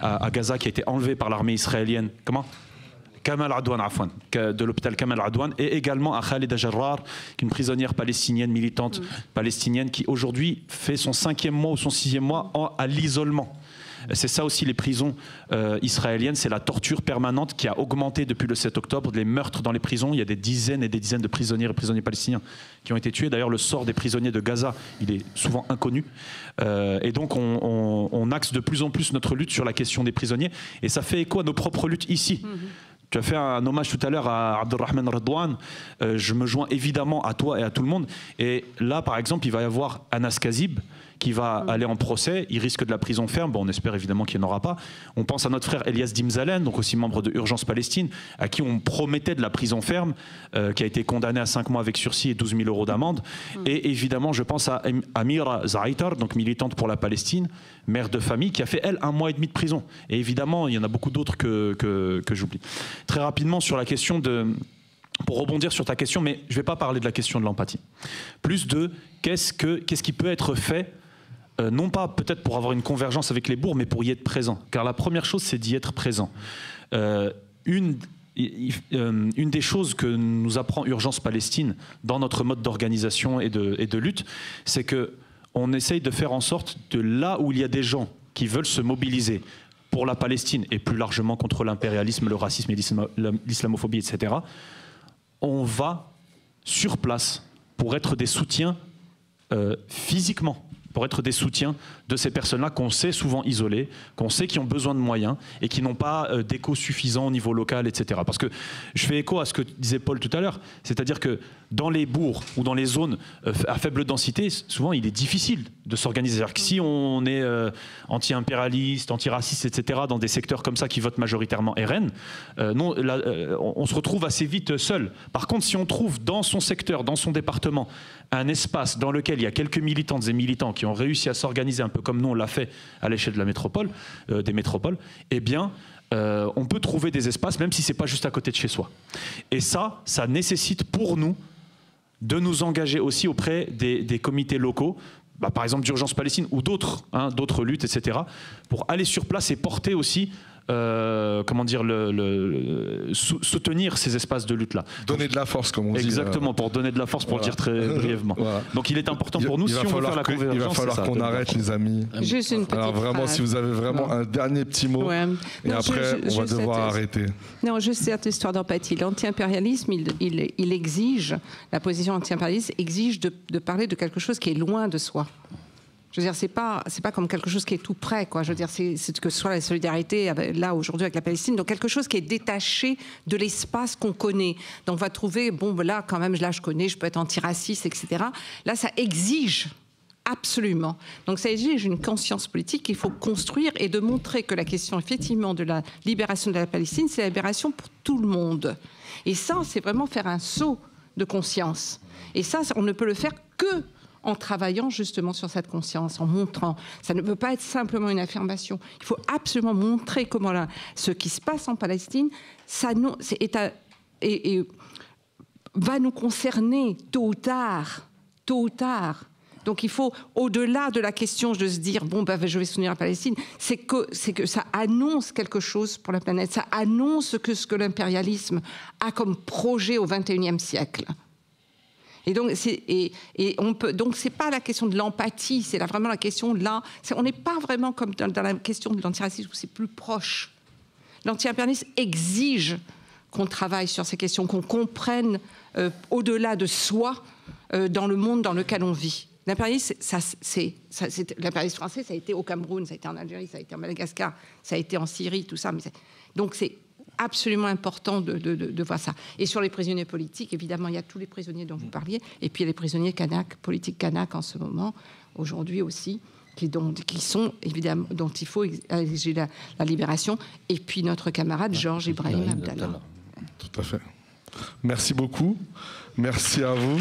à Gaza, qui a été enlevé par l'armée israélienne. Comment ? Kamal Adwan, de l'hôpital Kamal Adwan, et également à Khalida Jarrar, qui est une prisonnière palestinienne, militante palestinienne, qui aujourd'hui fait son 5e mois ou son 6e mois à l'isolement. C'est ça aussi les prisons israéliennes, c'est la torture permanente qui a augmenté depuis le 7 octobre, les meurtres dans les prisons. Il y a des dizaines et des dizaines de prisonniers et prisonniers palestiniens qui ont été tués. D'ailleurs, le sort des prisonniers de Gaza, il est souvent inconnu. Et donc, on axe de plus en plus notre lutte sur la question des prisonniers. Et ça fait écho à nos propres luttes ici. Tu as fait un hommage tout à l'heure à Abdelrahman Redouane. Je me joins évidemment à toi et à tout le monde. Et là, par exemple, il va y avoir Anas Kazib qui va aller en procès. Il risque de la prison ferme. Bon, on espère évidemment qu'il n'y en aura pas. On pense à notre frère Elias Dimzalen, donc aussi membre de Urgence Palestine, à qui on promettait de la prison ferme, qui a été condamné à 5 mois avec sursis et 12 000 € d'amende. Et évidemment, je pense à Amira Zaitar, donc militante pour la Palestine, mère de famille, qui a fait, elle, 1 mois et demi de prison. Et évidemment, il y en a beaucoup d'autres que j'oublie. Très rapidement, sur la question pour rebondir sur ta question, mais je ne vais pas parler de la question de l'empathie. Plus de qu'est-ce qui peut être fait, non pas peut-être pour avoir une convergence avec les bourgs, mais pour y être présent. Car la première chose, c'est d'y être présent. Une des choses que nous apprend Urgence Palestine dans notre mode d'organisation et de lutte, c'est qu'on essaye de faire en sorte de là où il y a des gens qui veulent se mobiliser pour la Palestine et plus largement contre l'impérialisme, le racisme et l'islamophobie, etc., on va sur place pour être des soutiens physiquement, pour être des soutiens de ces personnes-là qu'on sait souvent isolées, qu'on sait qui ont besoin de moyens et qui n'ont pas d'écho suffisant au niveau local, etc. Parce que je fais écho à ce que disait Paul tout à l'heure, c'est-à-dire que dans les bourgs ou dans les zones à faible densité, souvent il est difficile de s'organiser. C'est-à-dire que si on est anti-impérialiste, anti-raciste, etc., dans des secteurs comme ça qui votent majoritairement RN, on se retrouve assez vite seul. Par contre, si on trouve dans son secteur, dans son département, un espace dans lequel il y a quelques militantes et militants qui ont réussi à s'organiser un peu comme nous on l'a fait à l'échelle de la métropole, des métropoles, eh bien, on peut trouver des espaces, même si c'est pas juste à côté de chez soi. Et ça nécessite pour nous de nous engager aussi auprès des comités locaux, par exemple d'Urgence Palestine ou d'autres, d'autres luttes, etc., pour aller sur place et porter aussi, soutenir ces espaces de lutte-là. Donner de la force, comme on dit. Exactement, pour donner de la force, pour le dire très brièvement. Voilà. Donc il est important pour nous, si on veut faire la convergence, il va falloir qu'on arrête, les amis. Juste une petite Alors vraiment, phrase. si vous avez vraiment un dernier petit mot, ouais. Et après, on va devoir arrêter. Non, juste cette histoire d'empathie. L'anti-impérialisme, il exige, la position anti-impérialiste exige de parler de quelque chose qui est loin de soi. Je veux dire, c'est pas comme quelque chose qui est tout près, quoi. Je veux dire, c'est que ce soit la solidarité là aujourd'hui avec la Palestine, donc quelque chose qui est détaché de l'espace qu'on connaît. Donc on va trouver, bon, là quand même, là je connais, je peux être antiraciste, etc. Là, ça exige absolument. Donc ça exige une conscience politique qu'il faut construire et de montrer que la question effectivement de la libération de la Palestine, c'est la libération pour tout le monde. Et ça, c'est vraiment faire un saut de conscience. Et ça, on ne peut le faire que en travaillant justement sur cette conscience, en montrant. Ça ne peut pas être simplement une affirmation. Il faut absolument montrer comment ce qui se passe en Palestine, ça va nous concerner tôt ou tard. Tôt ou tard. Donc il faut, au-delà de la question de se dire, bon, je vais soutenir la Palestine, c'est que ça annonce quelque chose pour la planète. Ça annonce ce que l'impérialisme a comme projet au XXIe siècle. Et donc, donc c'est pas la question de l'empathie, c'est vraiment la question de là. On n'est pas vraiment comme dans la question de l'antiracisme où c'est plus proche. L'anti-impérialisme exige qu'on travaille sur ces questions, qu'on comprenne au-delà de soi dans le monde dans lequel on vit. L'impérialisme, l'impérialisme français, ça a été au Cameroun, ça a été en Algérie, ça a été en Madagascar, ça a été en Syrie, tout ça. Donc c'est absolument important de voir ça. Et sur les prisonniers politiques, évidemment, il y a tous les prisonniers dont vous parliez, et puis il y a les prisonniers kanak, politiques kanak en ce moment, aujourd'hui aussi, qui sont évidemment, dont il faut exiger la libération, et puis notre camarade Georges Ibrahim Abdallah. Tout à fait. Merci beaucoup. Merci à vous.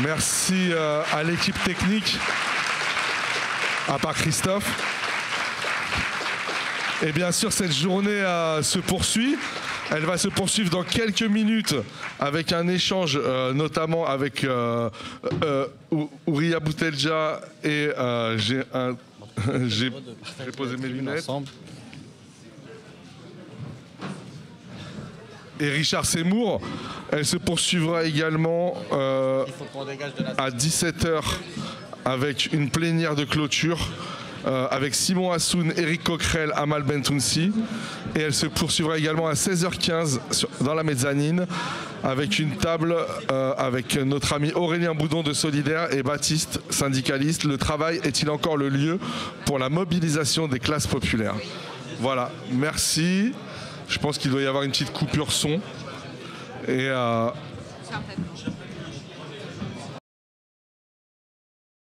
Merci à l'équipe technique, à part Christophe. Et bien sûr, cette journée se poursuit. Elle va se poursuivre dans quelques minutes avec un échange, notamment avec Ouria Boutelja et j'ai posé mes lunettes. Et Richard Seymour. Elle se poursuivra également à 17h avec une plénière de clôture. Avec Simon Hassoun, Éric Coquerel, Amal Bentounsi. Et elle se poursuivra également à 16h15 dans la mezzanine avec une table avec notre ami Aurélien Boudon de Solidaire et Baptiste, syndicaliste. Le travail est-il encore le lieu pour la mobilisation des classes populaires? Voilà, merci. Je pense qu'il doit y avoir une petite coupure son. Et